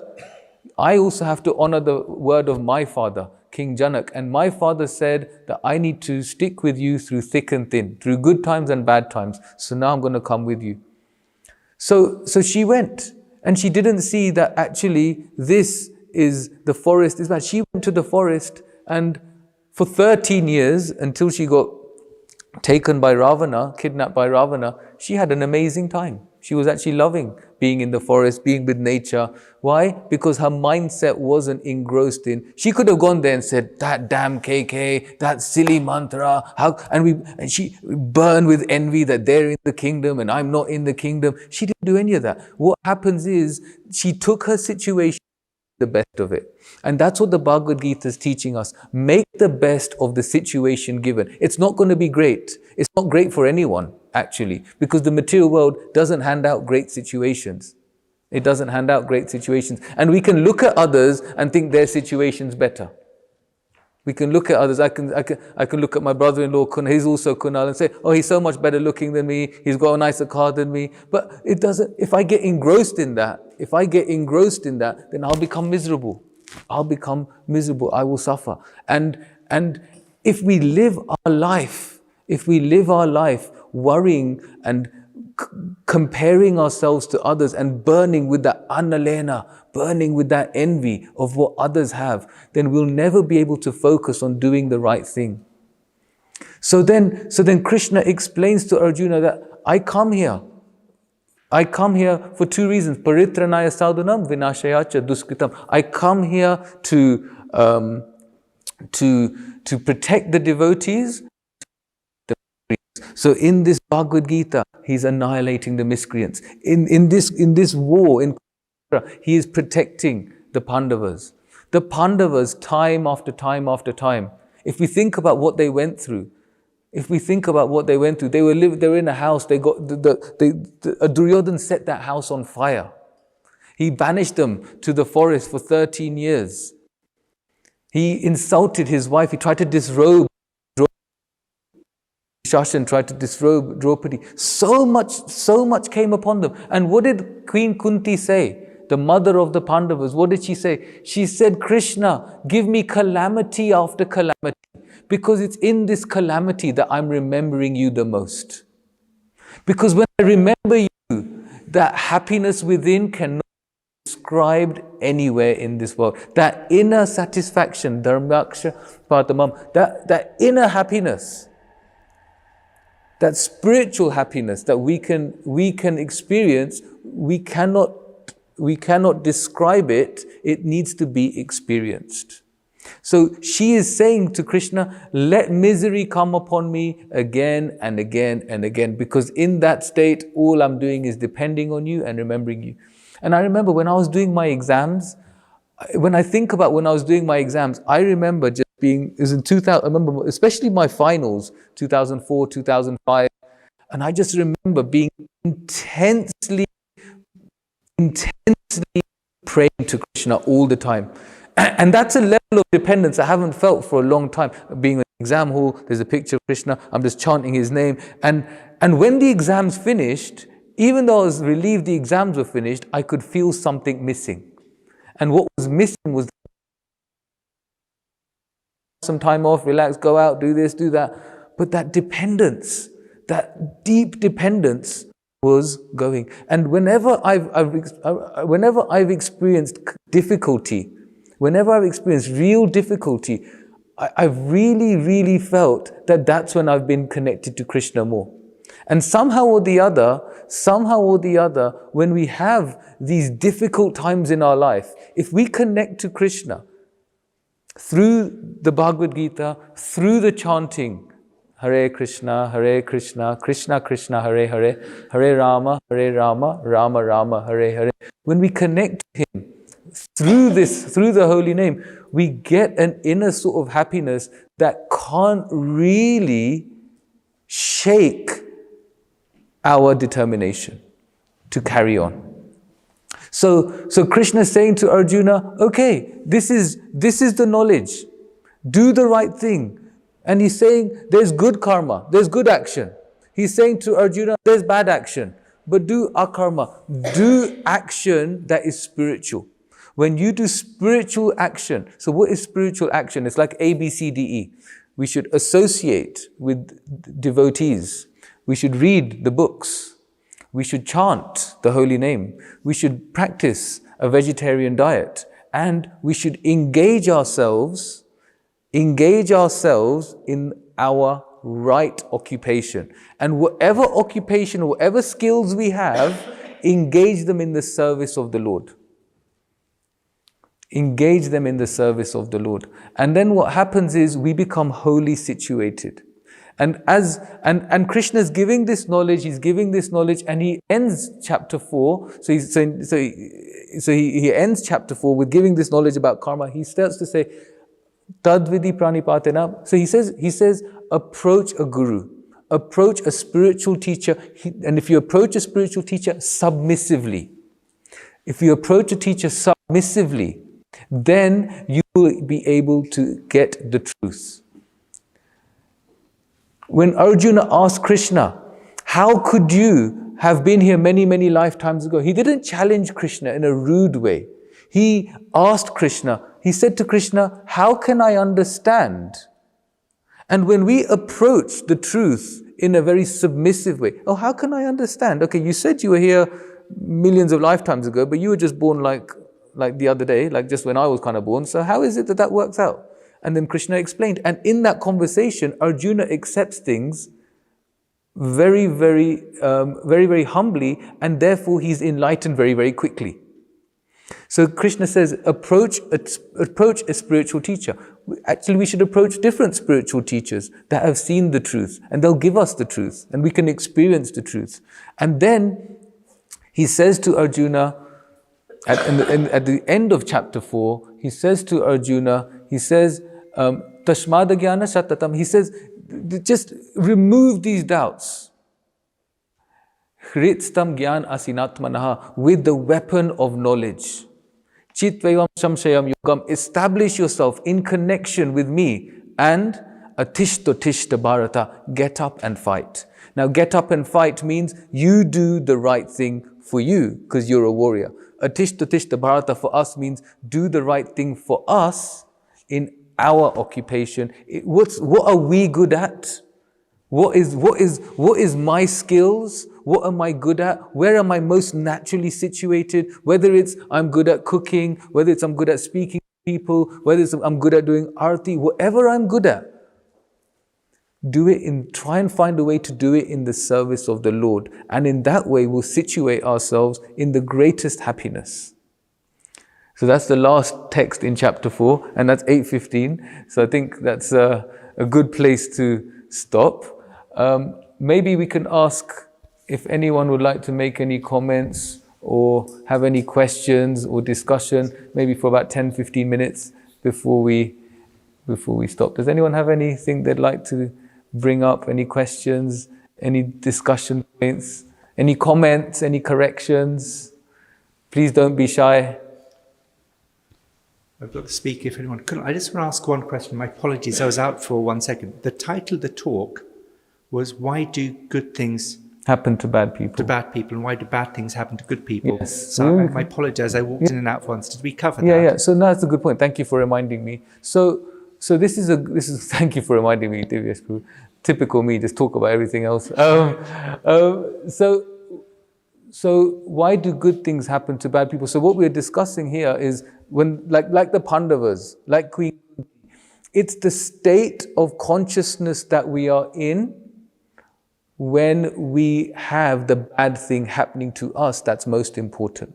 I also have to honor the word of my father, King Janak. And my father said that I need to stick with you through thick and thin, through good times and bad times. So now I'm going to come with you. So she went, and she didn't see that actually this is the forest is bad. She went to the forest, and for 13 years, until she got taken by Ravana, kidnapped by Ravana, she had an amazing time. She was actually loving being in the forest, being with nature. Why? Because her mindset wasn't engrossed in. She could have gone there and said, that damn KK, that silly mantra, and she burned with envy that they're in the kingdom and I'm not in the kingdom. She didn't do any of that. What happens is she took her situation, the best of it. And that's what the Bhagavad Gita is teaching us. Make the best of the situation given. It's not going to be great. It's not great for anyone, actually, because the material world doesn't hand out great situations. It doesn't hand out great situations. And we can look at others and think their situation's better. We can look at others. I can look at my brother-in-law, he's also Kunal, and say, oh, he's so much better looking than me. He's got a nicer car than me. But it doesn't, if I get engrossed in that, then I'll become miserable. I will suffer. And if we live our life worrying and comparing ourselves to others and burning with that analena, burning with that envy of what others have, then we'll never be able to focus on doing the right thing. So then Krishna explains to Arjuna that I come here for two reasons. Paritranaya sadhanam vinashayacha duskritam. I come here to protect the devotees. So in this Bhagavad Gita, he's annihilating the miscreants. In this war, he is protecting the Pandavas. The Pandavas, time after time after time. If we think about what they went through, they were in a house. They got Duryodhana set that house on fire. He banished them to the forest for 13 years. He insulted his wife. He tried to disrobe. Shashan tried to disrobe Draupadi. So much came upon them. And what did Queen Kunti say? The mother of the Pandavas, what did she say? She said, Krishna, give me calamity after calamity, because it's in this calamity that I'm remembering you the most. Because when I remember you, that happiness within cannot be described anywhere in this world. That inner satisfaction, dharmaksha patamam, that inner happiness, that spiritual happiness that we can experience, we cannot describe it. It needs to be experienced. So she is saying to Krishna, let misery come upon me again and again and again, because in that state, all I'm doing is depending on you and remembering you. And I remember when I was doing my exams, when I think about when I was doing my exams, I remember just being, it was in 2000, I remember especially my finals, 2004, 2005, and I just remember being intensely praying to Krishna all the time. And that's a level of dependence I haven't felt for a long time. Being in an exam hall, there's a picture of Krishna, I'm just chanting his name. And when the exams finished, even though I was relieved the exams were finished, I could feel something missing. And what was missing was some time off, relax, go out, do this, do that. But that dependence, that deep dependence was going. And whenever I've experienced difficulty, whenever I've experienced real difficulty, I've really felt that that's when I've been connected to Krishna more. And somehow or the other, when we have these difficult times in our life, if we connect to Krishna through the Bhagavad Gita, through the chanting, Hare Krishna, Krishna Krishna, Hare Hare, Hare Rama, Rama Rama, Hare Hare. When we connect to Him through the holy name, we get an inner sort of happiness that can't really shake our determination to carry on. So Krishna is saying to Arjuna, okay, this is the knowledge. Do the right thing. And he's saying there's good karma, there's good action. He's saying to Arjuna, there's bad action, but do akarma. Do action that is spiritual. When you do spiritual action, so what is spiritual action? It's like A, B, C, D, E. We should associate with devotees. We should read the books. We should chant the holy name. We should practice a vegetarian diet. And we should engage ourselves in our right occupation. And whatever occupation, whatever skills we have, engage them in the service of the Lord. Engage them in the service of the Lord. And then what happens is we become wholly situated. And Krishna is giving this knowledge, and he ends chapter 4. So he ends chapter 4 with giving this knowledge about karma. He starts to say, Tadvidi pranipatena. So he says, approach a guru, approach a spiritual teacher. And if you approach a spiritual teacher submissively, if you approach a teacher submissively, then you will be able to get the truth. When Arjuna asked Krishna, how could you have been here many, many lifetimes ago? He didn't challenge Krishna in a rude way. He asked Krishna, he said to Krishna, how can I understand? And when we approach the truth in a very submissive way, oh, how can I understand? Okay, you said you were here millions of lifetimes ago, but you were just born like the other day, like just when I was kind of born. So how is it that that works out? And then Krishna explained. And in that conversation, Arjuna accepts things very, very humbly, and therefore he's enlightened very, very quickly. So Krishna says, approach a spiritual teacher. Actually, we should approach different spiritual teachers that have seen the truth, and they'll give us the truth, and we can experience the truth. And then he says to Arjuna, at the end of chapter 4, he says to Arjuna, he says, Tashmada jnana satatam. He says, just remove these doubts. Hritstam gyan asinatmanaha, with the weapon of knowledge. Chitvevam samshayam yogam, establish yourself in connection with me. And atishto tishta bharata, get up and fight. Now get up and fight means you do the right thing for you, because you're a warrior. Atishto tishta bharata for us means do the right thing for us in our occupation. What are we good at? What is my skills? What am I good at? Where am I most naturally situated? Whether it's I'm good at cooking, whether it's I'm good at speaking to people, whether it's I'm good at doing arti, whatever I'm good at, try and find a way to do it in the service of the Lord. And in that way, we'll situate ourselves in the greatest happiness. So that's the last text in chapter 4, and that's 8:15. So I think that's a good place to stop. Maybe we can ask if anyone would like to make any comments or have any questions or discussion, maybe for about 10-15 minutes before we stop. Does anyone have anything they'd like to bring up? Any questions? Any discussion points? Any comments? Any corrections? Please don't be shy. I've got the speaker if anyone could. I just want to ask one question. My apologies, I was out for 1 second. The title of the talk was "Why Do Good Things Happen to Bad People?" To bad people, and why do bad things happen to good people? Yes. So I apologize. I walked in and out once. Did we cover that? Yeah. So no, that's a good point. Thank you for reminding me. So this is. Thank you for reminding me, Divyesh. Typical me, just talk about everything else. So why do good things happen to bad people? So what we're discussing here is when, like the Pandavas, like Queen, it's the state of consciousness that we are in when we have the bad thing happening to us that's most important.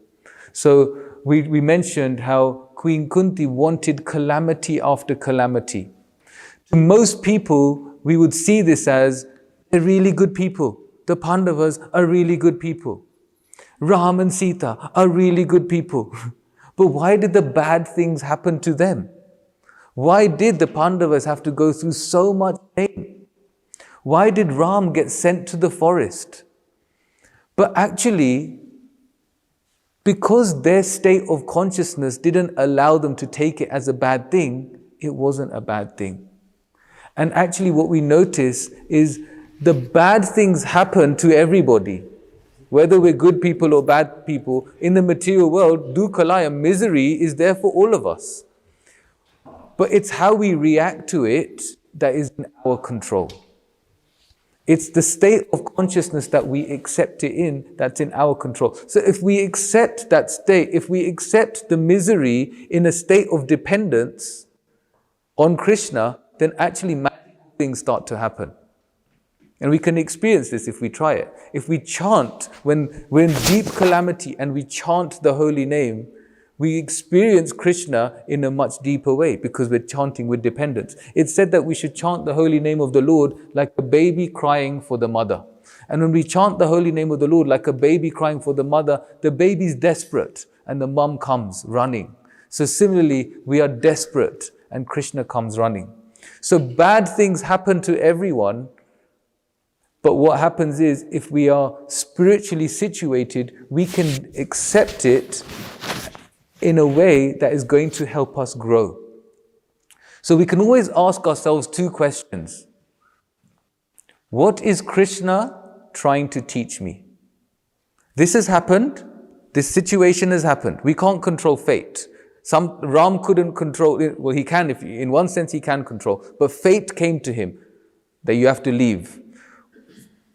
So we mentioned how Queen Kunti wanted calamity after calamity. To most people, we would see this as they're really good people. The Pandavas are really good people. Ram and Sita are really good people. But why did the bad things happen to them? Why did the Pandavas have to go through so much pain? Why did Ram get sent to the forest? But actually, because their state of consciousness didn't allow them to take it as a bad thing, it wasn't a bad thing. And actually what we notice is the bad things happen to everybody. Whether we're good people or bad people, in the material world, dukkhalaya, misery, is there for all of us. But it's how we react to it that is in our control. It's the state of consciousness that we accept it in that's in our control. So if we accept that state, if we accept the misery in a state of dependence on Krishna, then actually magical things start to happen. And we can experience this if we try it. If we chant, when we're in deep calamity and we chant the holy name, we experience Krishna in a much deeper way because we're chanting with dependence. It's said that we should chant the holy name of the Lord like a baby crying for the mother. And when we chant the holy name of the Lord like a baby crying for the mother, the baby's desperate and the mum comes running. So similarly, we are desperate and Krishna comes running. So bad things happen to everyone. But what happens is, if we are spiritually situated, we can accept it in a way that is going to help us grow. So we can always ask ourselves two questions. What is Krishna trying to teach me? This has happened. This situation has happened. We can't control fate. Ram couldn't control it. Well, he can, in one sense he can control. But fate came to him that you have to leave.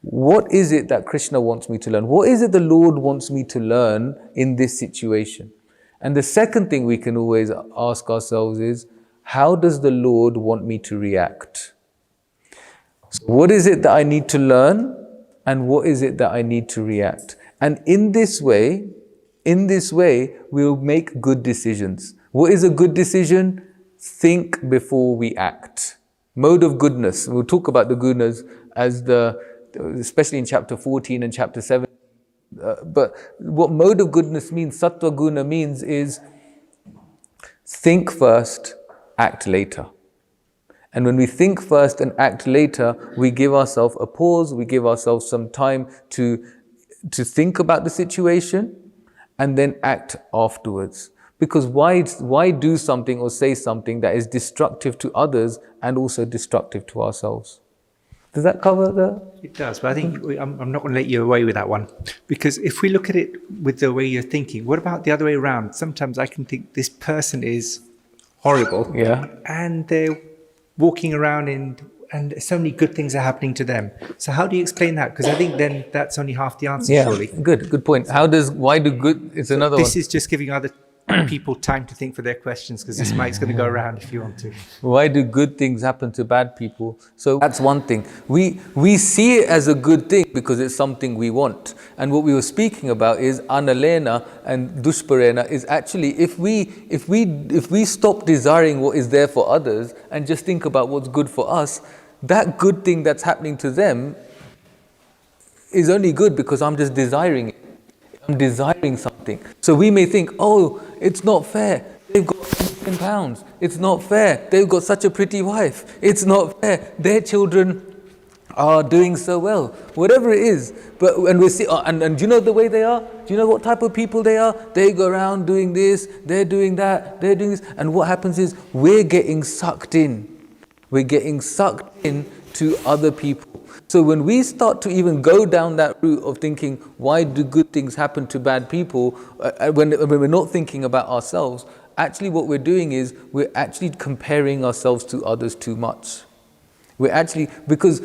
What is it that Krishna wants me to learn? What is it the Lord wants me to learn in this situation? And the second thing we can always ask ourselves is, how does the Lord want me to react? So what is it that I need to learn? And what is it that I need to react? And in this way, we'll make good decisions. What is a good decision? Think before we act. Mode of goodness. We'll talk about the gunas especially in chapter 14 and chapter 7. But what mode of goodness means, sattva guna means, is think first, act later. And when we think first and act later, we give ourselves a pause, we give ourselves some time to think about the situation and then act afterwards. Because why do something or say something that is destructive to others and also destructive to ourselves? Does that cover the... It does, but I think I'm not going to let you away with that one. Because if we look at it with the way you're thinking, what about the other way around? Sometimes I can think this person is horrible. Yeah. And they're walking around and so many good things are happening to them. So how do you explain that? Because I think then that's only half the answer, surely. Good point. Why do good... It's another this one. Is just giving other people time to think for their questions, because this mic's going to go around if you want to. Why do good things happen to bad people? So that's one thing. We see it as a good thing because it's something we want. And what we were speaking about is analena and dushparena is actually if we stop desiring what is there for others and just think about what's good for us, that good thing that's happening to them is only good because I'm just desiring it. I'm desiring something. So we may think, oh, it's not fair. They've got £10. It's not fair. They've got such a pretty wife. It's not fair. Their children are doing so well. Whatever it is. And we see, and do you know the way they are? Do you know what type of people they are? They go around doing this, they're doing that, they're doing this. And what happens is we're getting sucked in. We're getting sucked in to other people. So when we start to even go down that route of thinking, why do good things happen to bad people, when we're not thinking about ourselves, actually what we're doing is we're actually comparing ourselves to others too much. Because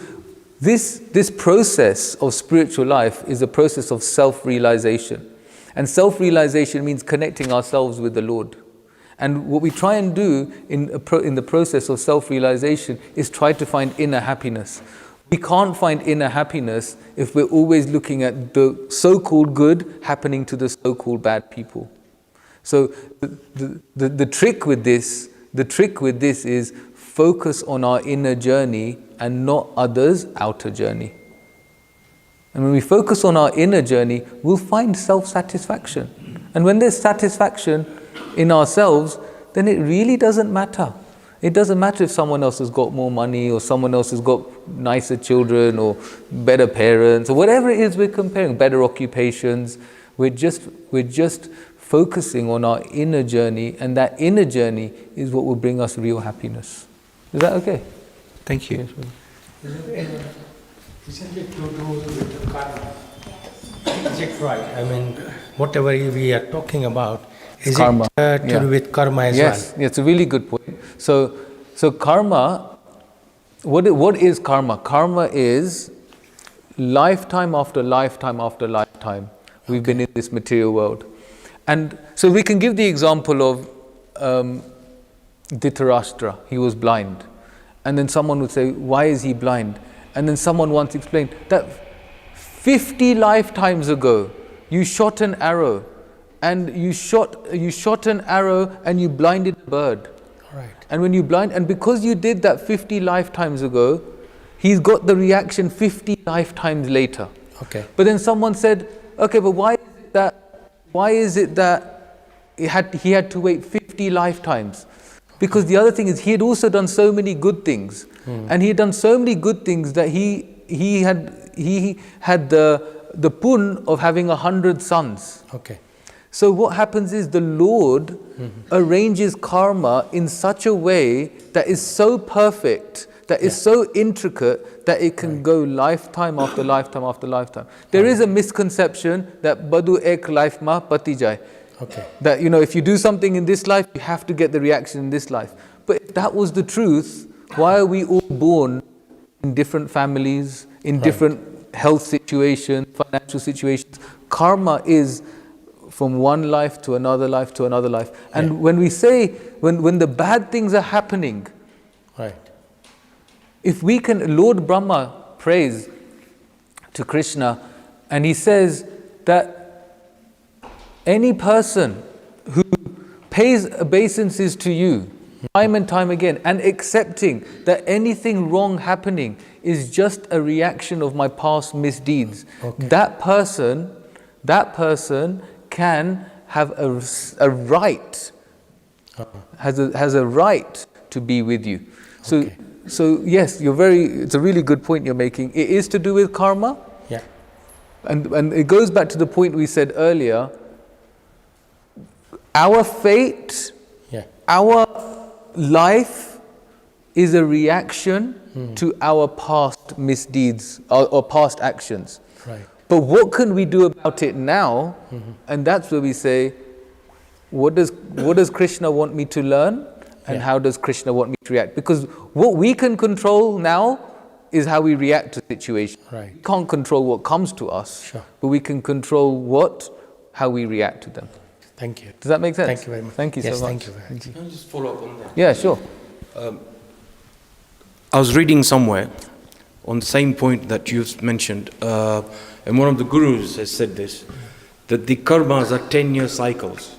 this process of spiritual life is a process of self-realization. And self-realization means connecting ourselves with the Lord. And what we try and do in the process of self-realization is try to find inner happiness. We can't find inner happiness if we're always looking at the so-called good happening to the so-called bad people. So the trick with this is focus on our inner journey and not others' outer journey. And when we focus on our inner journey, we'll find self-satisfaction. And when there's satisfaction in ourselves, then it really doesn't matter. It doesn't matter if someone else has got more money or someone else has got nicer children or better parents or whatever it is we're comparing, better occupations. We're just focusing on our inner journey, and that inner journey is what will bring us real happiness. Is that okay? Thank you. Isn't it to do with the karma? Is it right? I mean, whatever we are talking about, is karma. It to do with karma as well? Yes, it's a really good point. So karma, what is karma? Karma is lifetime after lifetime after lifetime. We've been in this material world. And so we can give the example of Dhritarashtra. He was blind. And then someone would say, why is he blind? And then someone once explained that 50 lifetimes ago, you shot an arrow. And you shot an arrow and you blinded a bird. Right. And when you and because you did that 50 lifetimes ago, he's got the reaction 50 lifetimes later. Okay. But then someone said, okay, but why is it that he had to wait 50 lifetimes? Because the other thing is he had also done so many good things. And he had done so many good things that he had the pun of having 100 sons. Okay. So what happens is the Lord arranges karma in such a way that is so perfect, that is so intricate, that it can go lifetime after lifetime after lifetime. There is a misconception that badu ek life ma pati jai. Okay. That, you know, if you do something in this life, you have to get the reaction in this life. But if that was the truth, why are we all born in different families, in different health situations, financial situations? Karma is from one life to another life to another life. And when we say, when the bad things are happening, Right. if we can, Lord Brahma prays to Krishna, and he says that any person who pays obeisances to you time and time again, and accepting that anything wrong happening is just a reaction of my past misdeeds, that person can have a right, has a right to be with you. So yes, it's a really good point you're making. It is to do with karma. Yeah. And it goes back to the point we said earlier. Our fate, our life is a reaction to our past misdeeds or past actions. Right. But what can we do about it now? And that's where we say, what does Krishna want me to learn? And how does Krishna want me to react? Because what we can control now is how we react to situations. Right. We can't control what comes to us, Sure. but we can control how we react to them. Thank you. Does that make sense? Thank you very much. Thank you so much. Thank you very much. Can I just follow up on that? Yeah, sure. I was reading somewhere on the same point that you've mentioned, and one of the gurus has said this, that the karmas are 10-year cycles.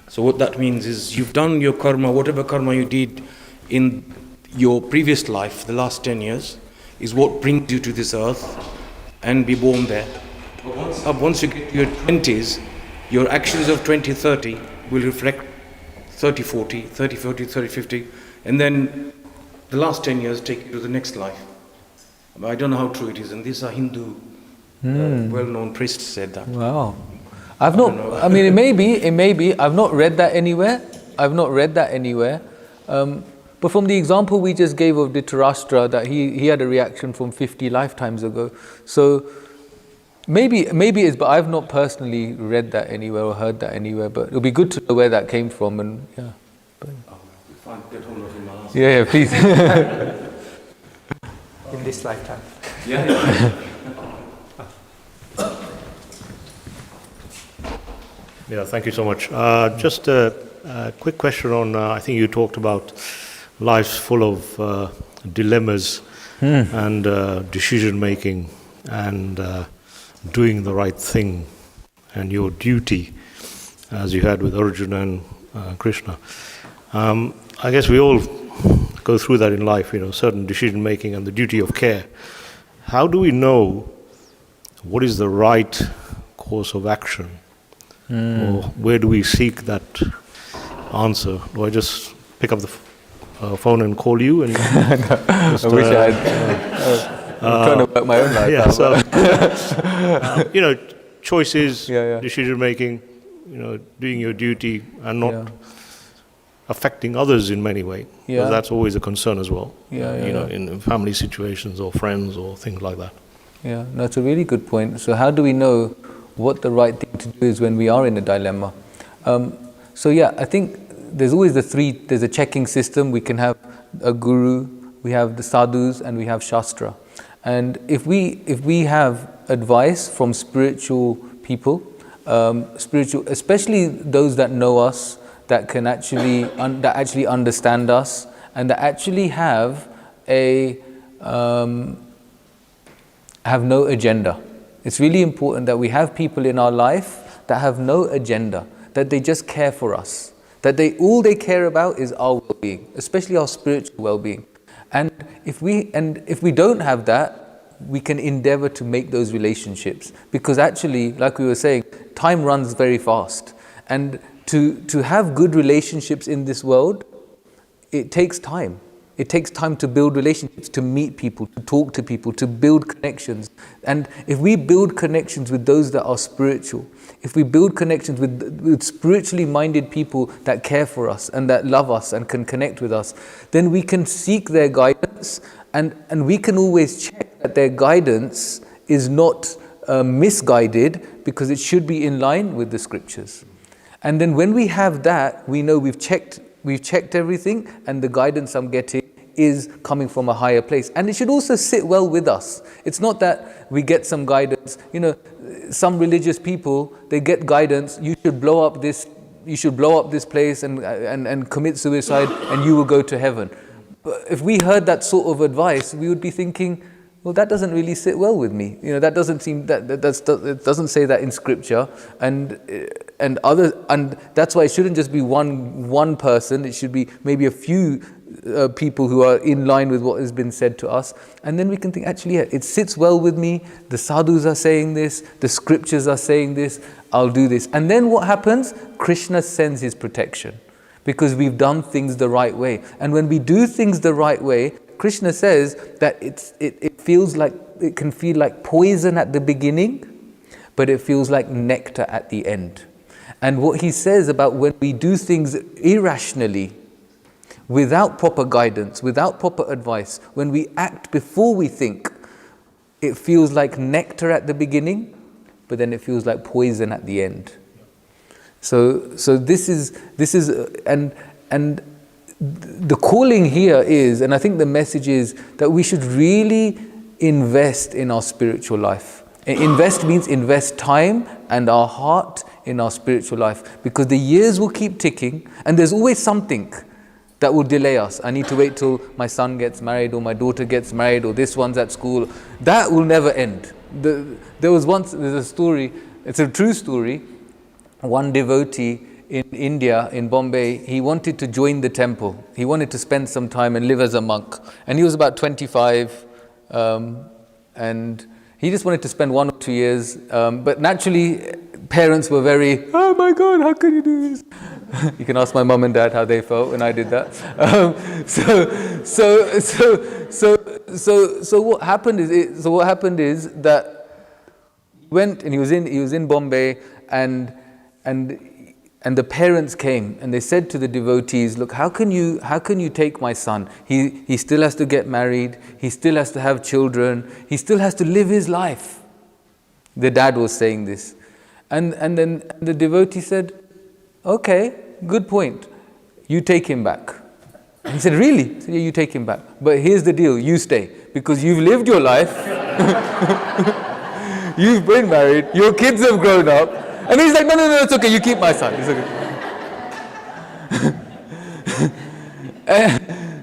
So what that means is you've done your karma, whatever karma you did in your previous life, the last 10 years, is what brings you to this earth and be born there. But once you get to your 20s, your actions of 2030 will reflect 30-40, 30-40, 30-50, and then the last 10 years take you to the next life. I don't know how true it is, and these are Hindu, well-known priests said that. Wow. I mean, it may be. I've not read that anywhere. But from the example we just gave of Dhritarashtra, that he had a reaction from 50 lifetimes ago. So maybe it's, but I've not personally read that anywhere or heard that anywhere. But it'll be good to know where that came from, and If I get hold of him, I'll ask. yeah, please. In this lifetime. Yeah, thank you so much. Just a quick question on, I think you talked about lives full of dilemmas and decision making and doing the right thing and your duty, as you had with Arjuna and Krishna. I guess we all go through that in life, certain decision making and the duty of care. How do we know what is the right course of action? Or where do we seek that answer? Do I just pick up the phone and call you? And just, I wish I had. I'm trying to work my own life yeah, out. so, choices, Yeah. decision making, doing your duty and not affecting others in many ways. Yeah. That's always a concern as well. Yeah. In family situations or friends or things like that. Yeah, that's a really good point. So how do we know what the right thing to do is when we are in a dilemma? I think there's always there's a checking system. We can have a guru, we have the sadhus, and we have shastra. And if we have advice from spiritual people, especially those that know us, that can actually understand us, and that actually have no agenda. It's really important that we have people in our life that have no agenda, that they just care for us, that all they care about is our well-being, especially our spiritual well-being. And if we don't have that, we can endeavor to make those relationships, because actually, like we were saying, time runs very fast, and to have good relationships in this world, it takes time. It takes time to build relationships, to meet people, to talk to people, to build connections. And if we build connections with those that are spiritual, if we build connections with spiritually minded people that care for us and that love us and can connect with us, then we can seek their guidance, and we can always check that their guidance is not misguided, because it should be in line with the scriptures. And then when we have that, we know we've checked everything, and the guidance I'm getting is coming from a higher place. And it should also sit well with us. It's not that we get some guidance. You know, some religious people, they get guidance, you should blow up this place and commit suicide and you will go to heaven. But if we heard that sort of advice, we would be thinking, well, that doesn't really sit well with me. You know, that doesn't seem it doesn't say that in scripture, and that's why it shouldn't just be one person. It should be maybe a few people who are in line with what has been said to us, and then we can think, actually, yeah, it sits well with me. The sadhus are saying this, the scriptures are saying this. I'll do this, and then what happens? Krishna sends his protection, because we've done things the right way, and when we do things the right way, Krishna says that it feels like, it can feel like poison at the beginning, but it feels like nectar at the end. And what he says about when we do things irrationally, without proper guidance, without proper advice, when we act before we think, it feels like nectar at the beginning, but then it feels like poison at the end. So this is and the calling here is, and I think the message is, that we should really invest in our spiritual life. Invest means invest time and our heart in our spiritual life, because the years will keep ticking and there's always something that will delay us. I need to wait till my son gets married, or my daughter gets married, or this one's at school. That will never end. There's a story, it's a true story. One devotee in India, in Bombay, he wanted to join the temple. He wanted to spend some time and live as a monk. And he was about 25, and he just wanted to spend 1 or 2 years. But naturally, parents were very, oh my God, how can you do this? You can ask my mom and dad how they felt when I did that. So what happened is that he went, and he was in Bombay, and the parents came and they said to the devotees, look, how can you take my son? He still has to get married, he still has to have children, he still has to live his life. The dad was saying this. And then the devotee said, okay, good point. You take him back. And he said, really? He said, yeah, you take him back. But here's the deal, you stay. Because you've lived your life, you've been married, your kids have grown up. And he's like, no, it's okay, you keep my son. It's okay.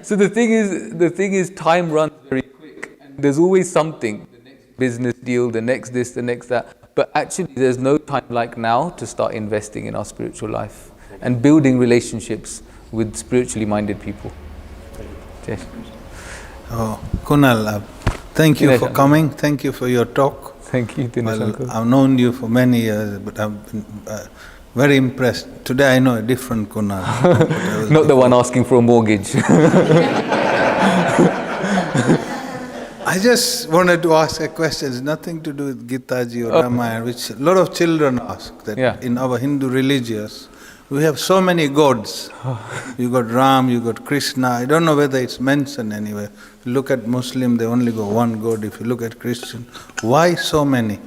So the thing is, time runs very quick. And there's always something, the next business deal, the next this, the next that. But actually, there's no time like now to start investing in our spiritual life and building relationships with spiritually minded people. Yes. Oh, Kunal, thank you for coming. Thank you for your talk. Thank you, Well, I've known you for many years, but I've been very impressed. Today I know a different Kunal. Not the one asking for a mortgage. I just wanted to ask a question. It's nothing to do with Gitaji or Ramayana, which a lot of children ask. That in our Hindu religions, we have so many gods. You got Ram, you got Krishna. I don't know whether it's mentioned anywhere. If you look at Muslim, they only go one god. If you look at Christian, why so many?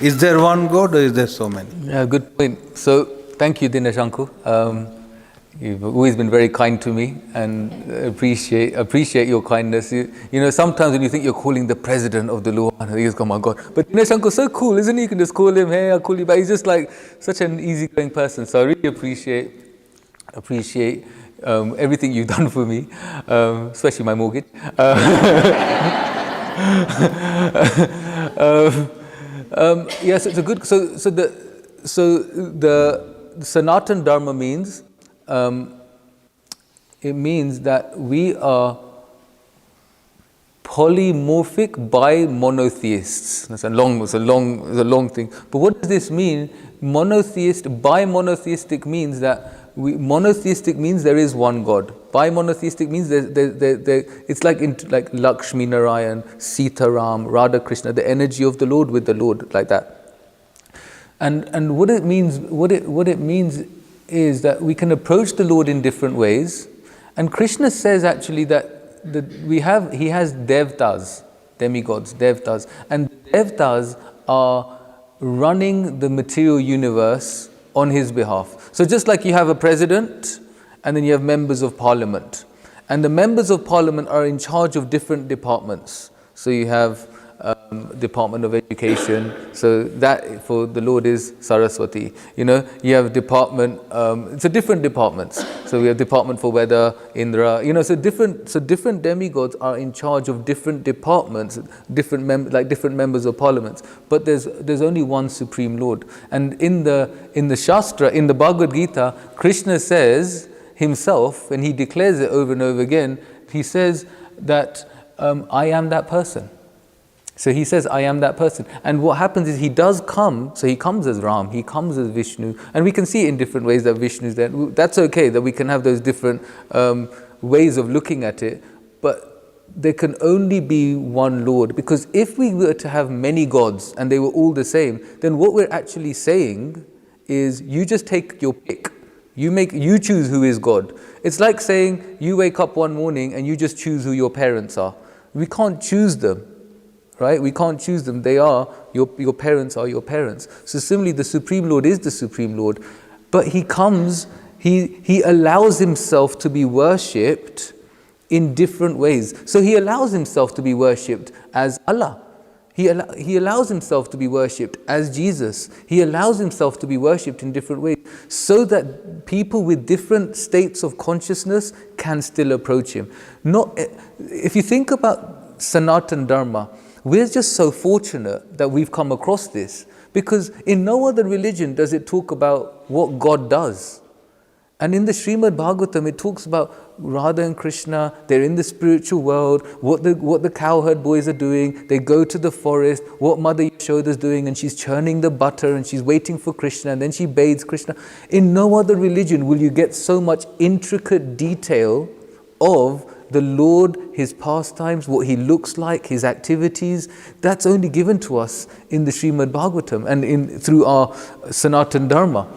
Is there one god or is there so many? Yeah, good point. So, thank you, Dinesh uncle. You've always been very kind to me, and appreciate your kindness. You know, sometimes when you think you're calling the president of the Lohana, you just go, oh my God. But Dinesh uncle so cool, isn't he? You can just call him, hey, I'll call you back. He's just like such an easygoing person. So I really appreciate everything you've done for me, especially my mortgage. Yes, it's a good. So the Sanatan Dharma means. It means that we are polymorphic bi-monotheists. That's a long thing. But what does this mean? Bi-monotheistic means that monotheistic means there is one God. Bi-monotheistic means it's like Lakshmi Narayan, Sita Ram, Radha Krishna, the energy of the Lord with the Lord, like that. And what it means is that we can approach the Lord in different ways. And Krishna says actually that he has devtas, demigods, devtas, and devtas are running the material universe on his behalf. So just like you have a president and then you have members of parliament, and the members of parliament are in charge of different departments. So you have Department of Education, so that for the Lord is Saraswati. You have department, so different departments. So we have department for weather, Indra, so different demigods are in charge of different departments, different members of parliaments. But there's only one Supreme Lord. And in the Shastra, in the Bhagavad Gita, Krishna says himself, and he declares it over and over again, he says that I am that person. So he says, I am that person. And what happens is he does come, so he comes as Ram, he comes as Vishnu, and we can see in different ways that Vishnu is there. That's okay, that we can have those different ways of looking at it, but there can only be one Lord. Because if we were to have many gods and they were all the same, then what we're actually saying is you just take your pick. You choose who is God. It's like saying you wake up one morning and you just choose who your parents are. We can't choose them. Right? We can't choose them. They are, your parents are your parents. So similarly, the Supreme Lord is the Supreme Lord. But he comes, he allows himself to be worshipped in different ways. So he allows himself to be worshipped as Allah. He allows himself to be worshipped as Jesus. He allows himself to be worshipped in different ways so that people with different states of consciousness can still approach him. If you think about Sanatan Dharma, we're just so fortunate that we've come across this, because in no other religion does it talk about what God does. And in the Srimad Bhagavatam, it talks about Radha and Krishna, they're in the spiritual world, what the cowherd boys are doing, they go to the forest, what Mother Yashoda is doing, and she's churning the butter and she's waiting for Krishna, and then she bathes Krishna. In no other religion will you get so much intricate detail of the Lord, his pastimes, what he looks like, his activities. That's only given to us in the Srimad Bhagavatam and through our Sanatan Dharma.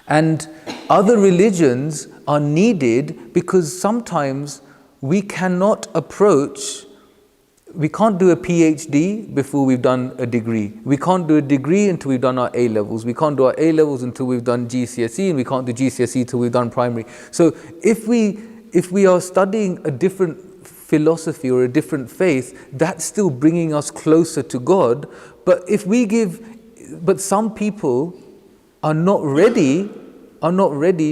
And other religions are needed because sometimes we cannot approach, we can't do a PhD before we've done a degree. We can't do a degree until we've done our A-levels. We can't do our A-levels until we've done GCSE, and we can't do GCSE until we've done primary. So if we are studying a different philosophy or a different faith, that's still bringing us closer to God. But but some people are not ready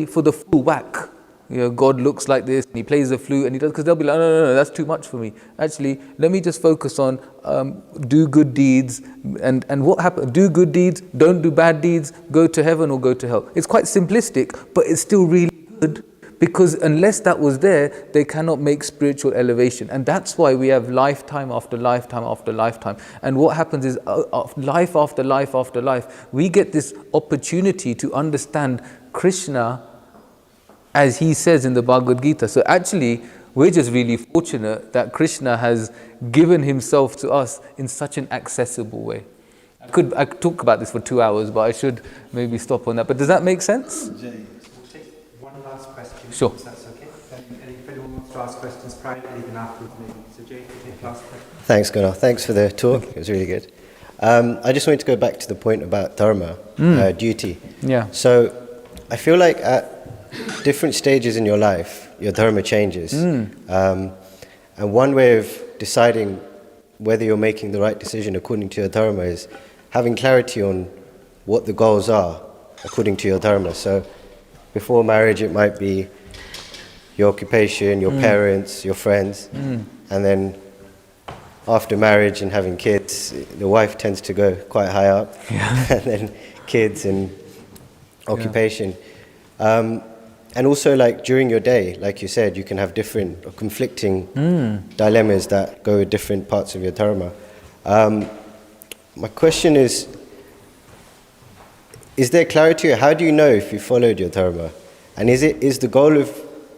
for the full whack. God looks like this, and he plays the flute, and he does, because they'll be like, no, that's too much for me. Actually, let me just focus on do good deeds, and what happens? Do good deeds, don't do bad deeds, go to heaven or go to hell. It's quite simplistic, but it's still really good. Because unless that was there, they cannot make spiritual elevation. And that's why we have lifetime after lifetime after lifetime. And what happens is life after life after life, we get this opportunity to understand Krishna as he says in the Bhagavad Gita. So actually, we're just really fortunate that Krishna has given himself to us in such an accessible way. I could talk about this for 2 hours, but I should maybe stop on that. But does that make sense? One last question, sure. If that's okay. And if anyone wants to ask questions privately, even afterwards, maybe. So Jay, take the last question. Thanks, Gunnar. Thanks for the talk. It was really good. I just wanted to go back to the point about dharma, duty. Yeah. So I feel like at different stages in your life, your dharma changes. And one way of deciding whether you're making the right decision according to your dharma is having clarity on what the goals are according to your dharma. So before marriage, it might be your occupation, your parents, your friends. And then after marriage and having kids, the wife tends to go quite high up. And then kids and occupation. And also, like, during your day, like you said, you can have different or conflicting dilemmas that go with different parts of your dharma. My question is there clarity, or how do you know if you followed your dharma? And is the goal of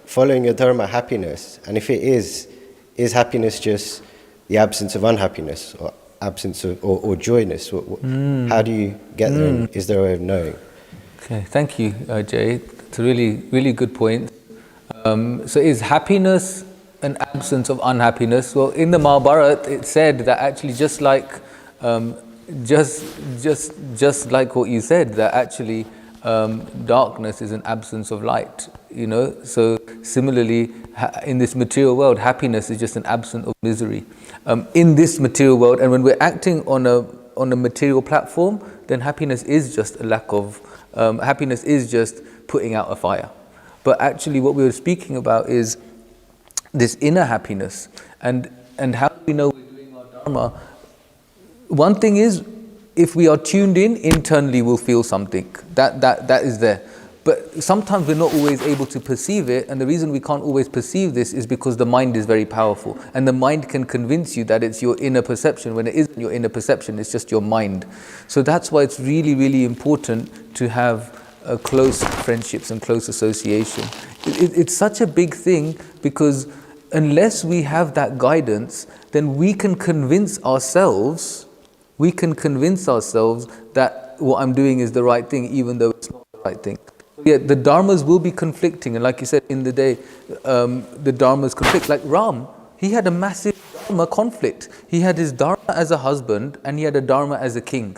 following your dharma happiness? And if it is happiness just the absence of unhappiness or absence of or joyness? How do you get there? And is there a way of knowing? Okay, thank you, Jay. It's a really, really good point. So is happiness an absence of unhappiness? Well, in the Mahabharata, it said that actually just like what you said, that actually darkness is an absence of light. You know, so similarly, in this material world, happiness is just an absence of misery. In this material world, and when we're acting on a material platform, then happiness is just a lack of happiness is just putting out a fire. But actually, what we were speaking about is this inner happiness, and how do we know we're doing our dharma? One thing is, if we are tuned in, internally we'll feel something that is there. But sometimes we're not always able to perceive it, and the reason we can't always perceive this is because the mind is very powerful, and the mind can convince you that it's your inner perception when it isn't your inner perception, it's just your mind. So that's why it's really, really important to have close friendships and close association. It's such a big thing, because unless we have that guidance, then we can convince ourselves that what I'm doing is the right thing, even though it's not the right thing. Yeah, the dharmas will be conflicting, and like you said, in the day, the dharmas conflict. Like Ram, he had a massive dharma conflict. He had his dharma as a husband, and he had a dharma as a king.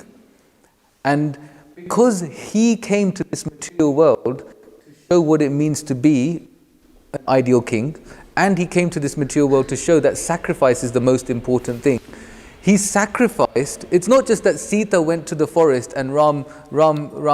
And because he came to this material world to show what it means to be an ideal king, and he came to this material world to show that sacrifice is the most important thing. He sacrificed. It's not just that Sita went to the forest and Ram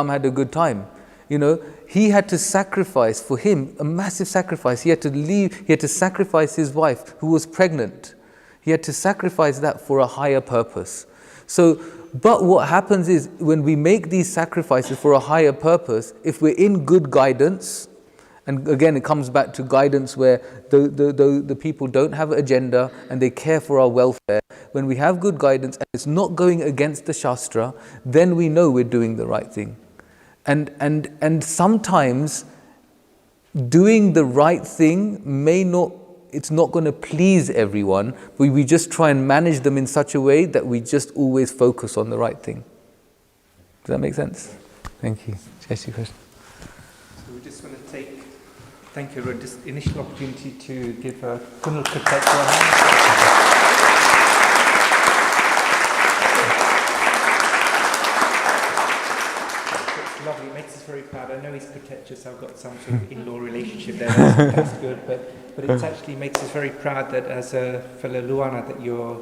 had a good time. You know, he had to sacrifice, for him, a massive sacrifice. He had to leave, he had to sacrifice his wife who was pregnant. He had to sacrifice that for a higher purpose. So, but what happens is, when we make these sacrifices for a higher purpose, if we're in good guidance, and again it comes back to guidance where the people don't have an agenda and they care for our welfare, when we have good guidance and it's not going against the Shastra, then we know we're doing the right thing. And sometimes doing the right thing it's not going to please everyone. We just try and manage them in such a way that we just always focus on the right thing. Does that make sense? Thank you. Jai Shri Krishna. So we just want to thank you for this initial opportunity to give a Kunal Katek to our hands. Lovely, it makes us very proud. I know he's pretentious, I've got some sort of in-law relationship there, that's good, but it actually makes us very proud that as a fellow Lohana that you're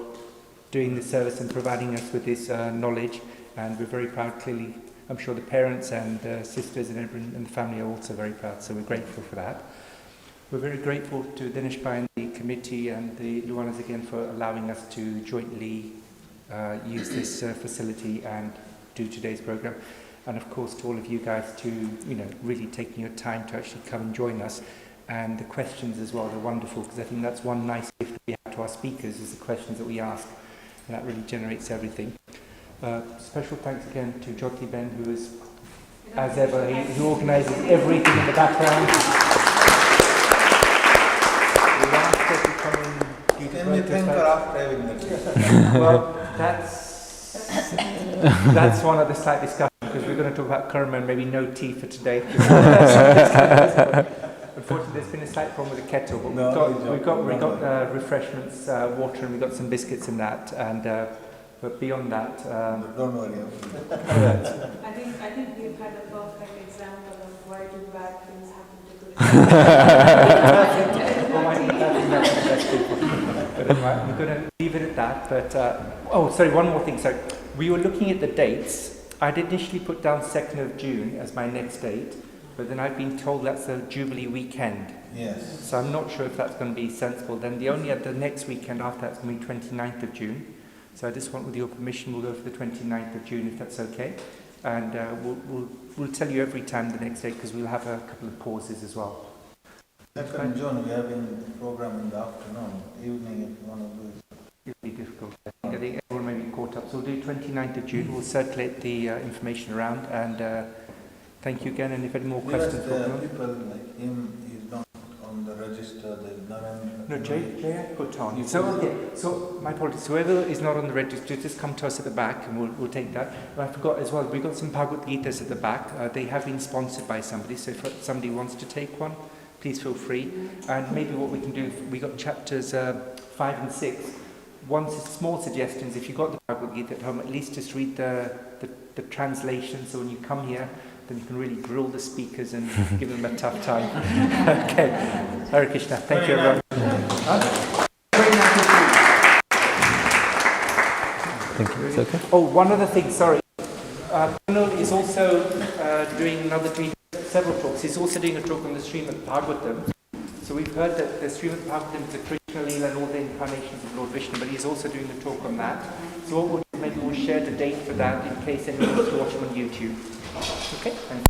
doing the service and providing us with this knowledge, and we're very proud. Clearly, I'm sure the parents and sisters and everyone and the family are also very proud, so we're grateful for that. We're very grateful to Dinesh Bhai and the committee and the Lohanas again for allowing us to jointly use this facility and do today's program. And of course to all of you guys to, really taking your time to actually come and join us. And the questions as well, they're wonderful, because I think that's one nice gift that we have to our speakers, is the questions that we ask. And that really generates everything. Special thanks again to Jyoti Ben, who is, as ever, he organises everything in the background. We asked her to come and do the Can we thank her after having that? Well, that's one of the slight discussions, because we're going to talk about karma and maybe no tea for today. Unfortunately, there's been a slight problem with the kettle, but we've got refreshments, water, and we've got some biscuits in that. And but beyond that, don't worry. I think we've had a perfect example of why do bad things happen to good But I'm going to leave it at that. But one more thing. So we were looking at the dates. I'd initially put down 2nd of June as my next date, but then I've been told that's the Jubilee weekend. Yes. So I'm not sure if that's going to be sensible. Then the next weekend after that's going to be 29th of June. So I just want, with your permission, we'll go for the 29th of June if that's okay. And we'll tell you every time the next date, because we'll have a couple of pauses as well. 2nd June, we have a program in the afternoon, evening if you want to do it. It'll be difficult. I think everyone may be caught up. So we'll do 29th of June. We'll circulate the information around, and Thank you again, and if any more Because questions, people like him, he's not on the register, there's Narendra. No, Jay put on. So my apologies. Whoever is not on the register, just come to us at the back, and we'll take that. But I forgot as well. We got some Bhagavad Gitas at the back. They have been sponsored by somebody. So if somebody wants to take one, please feel free. And maybe what we can do, we got chapters 5 and 6. One small suggestion is if you got the Bhagavad Gita at home, at least just read the translation. So when you come here, then you can really grill the speakers and give them a tough time. Okay. Hare Krishna. Thank you, everyone. Thank you. It's okay. Oh, one other thing, sorry. Kunal is also doing several talks. He's also doing a talk on the Srimad Bhagavatam. So we've heard that the Srimad Bhagavatam is the Krishna Leela and all the incarnations of Lord Vishnu, but he's also doing a talk on that. So what we'll do, maybe we'll share the date for that in case anyone wants to watch him on YouTube. Okay? Thank you.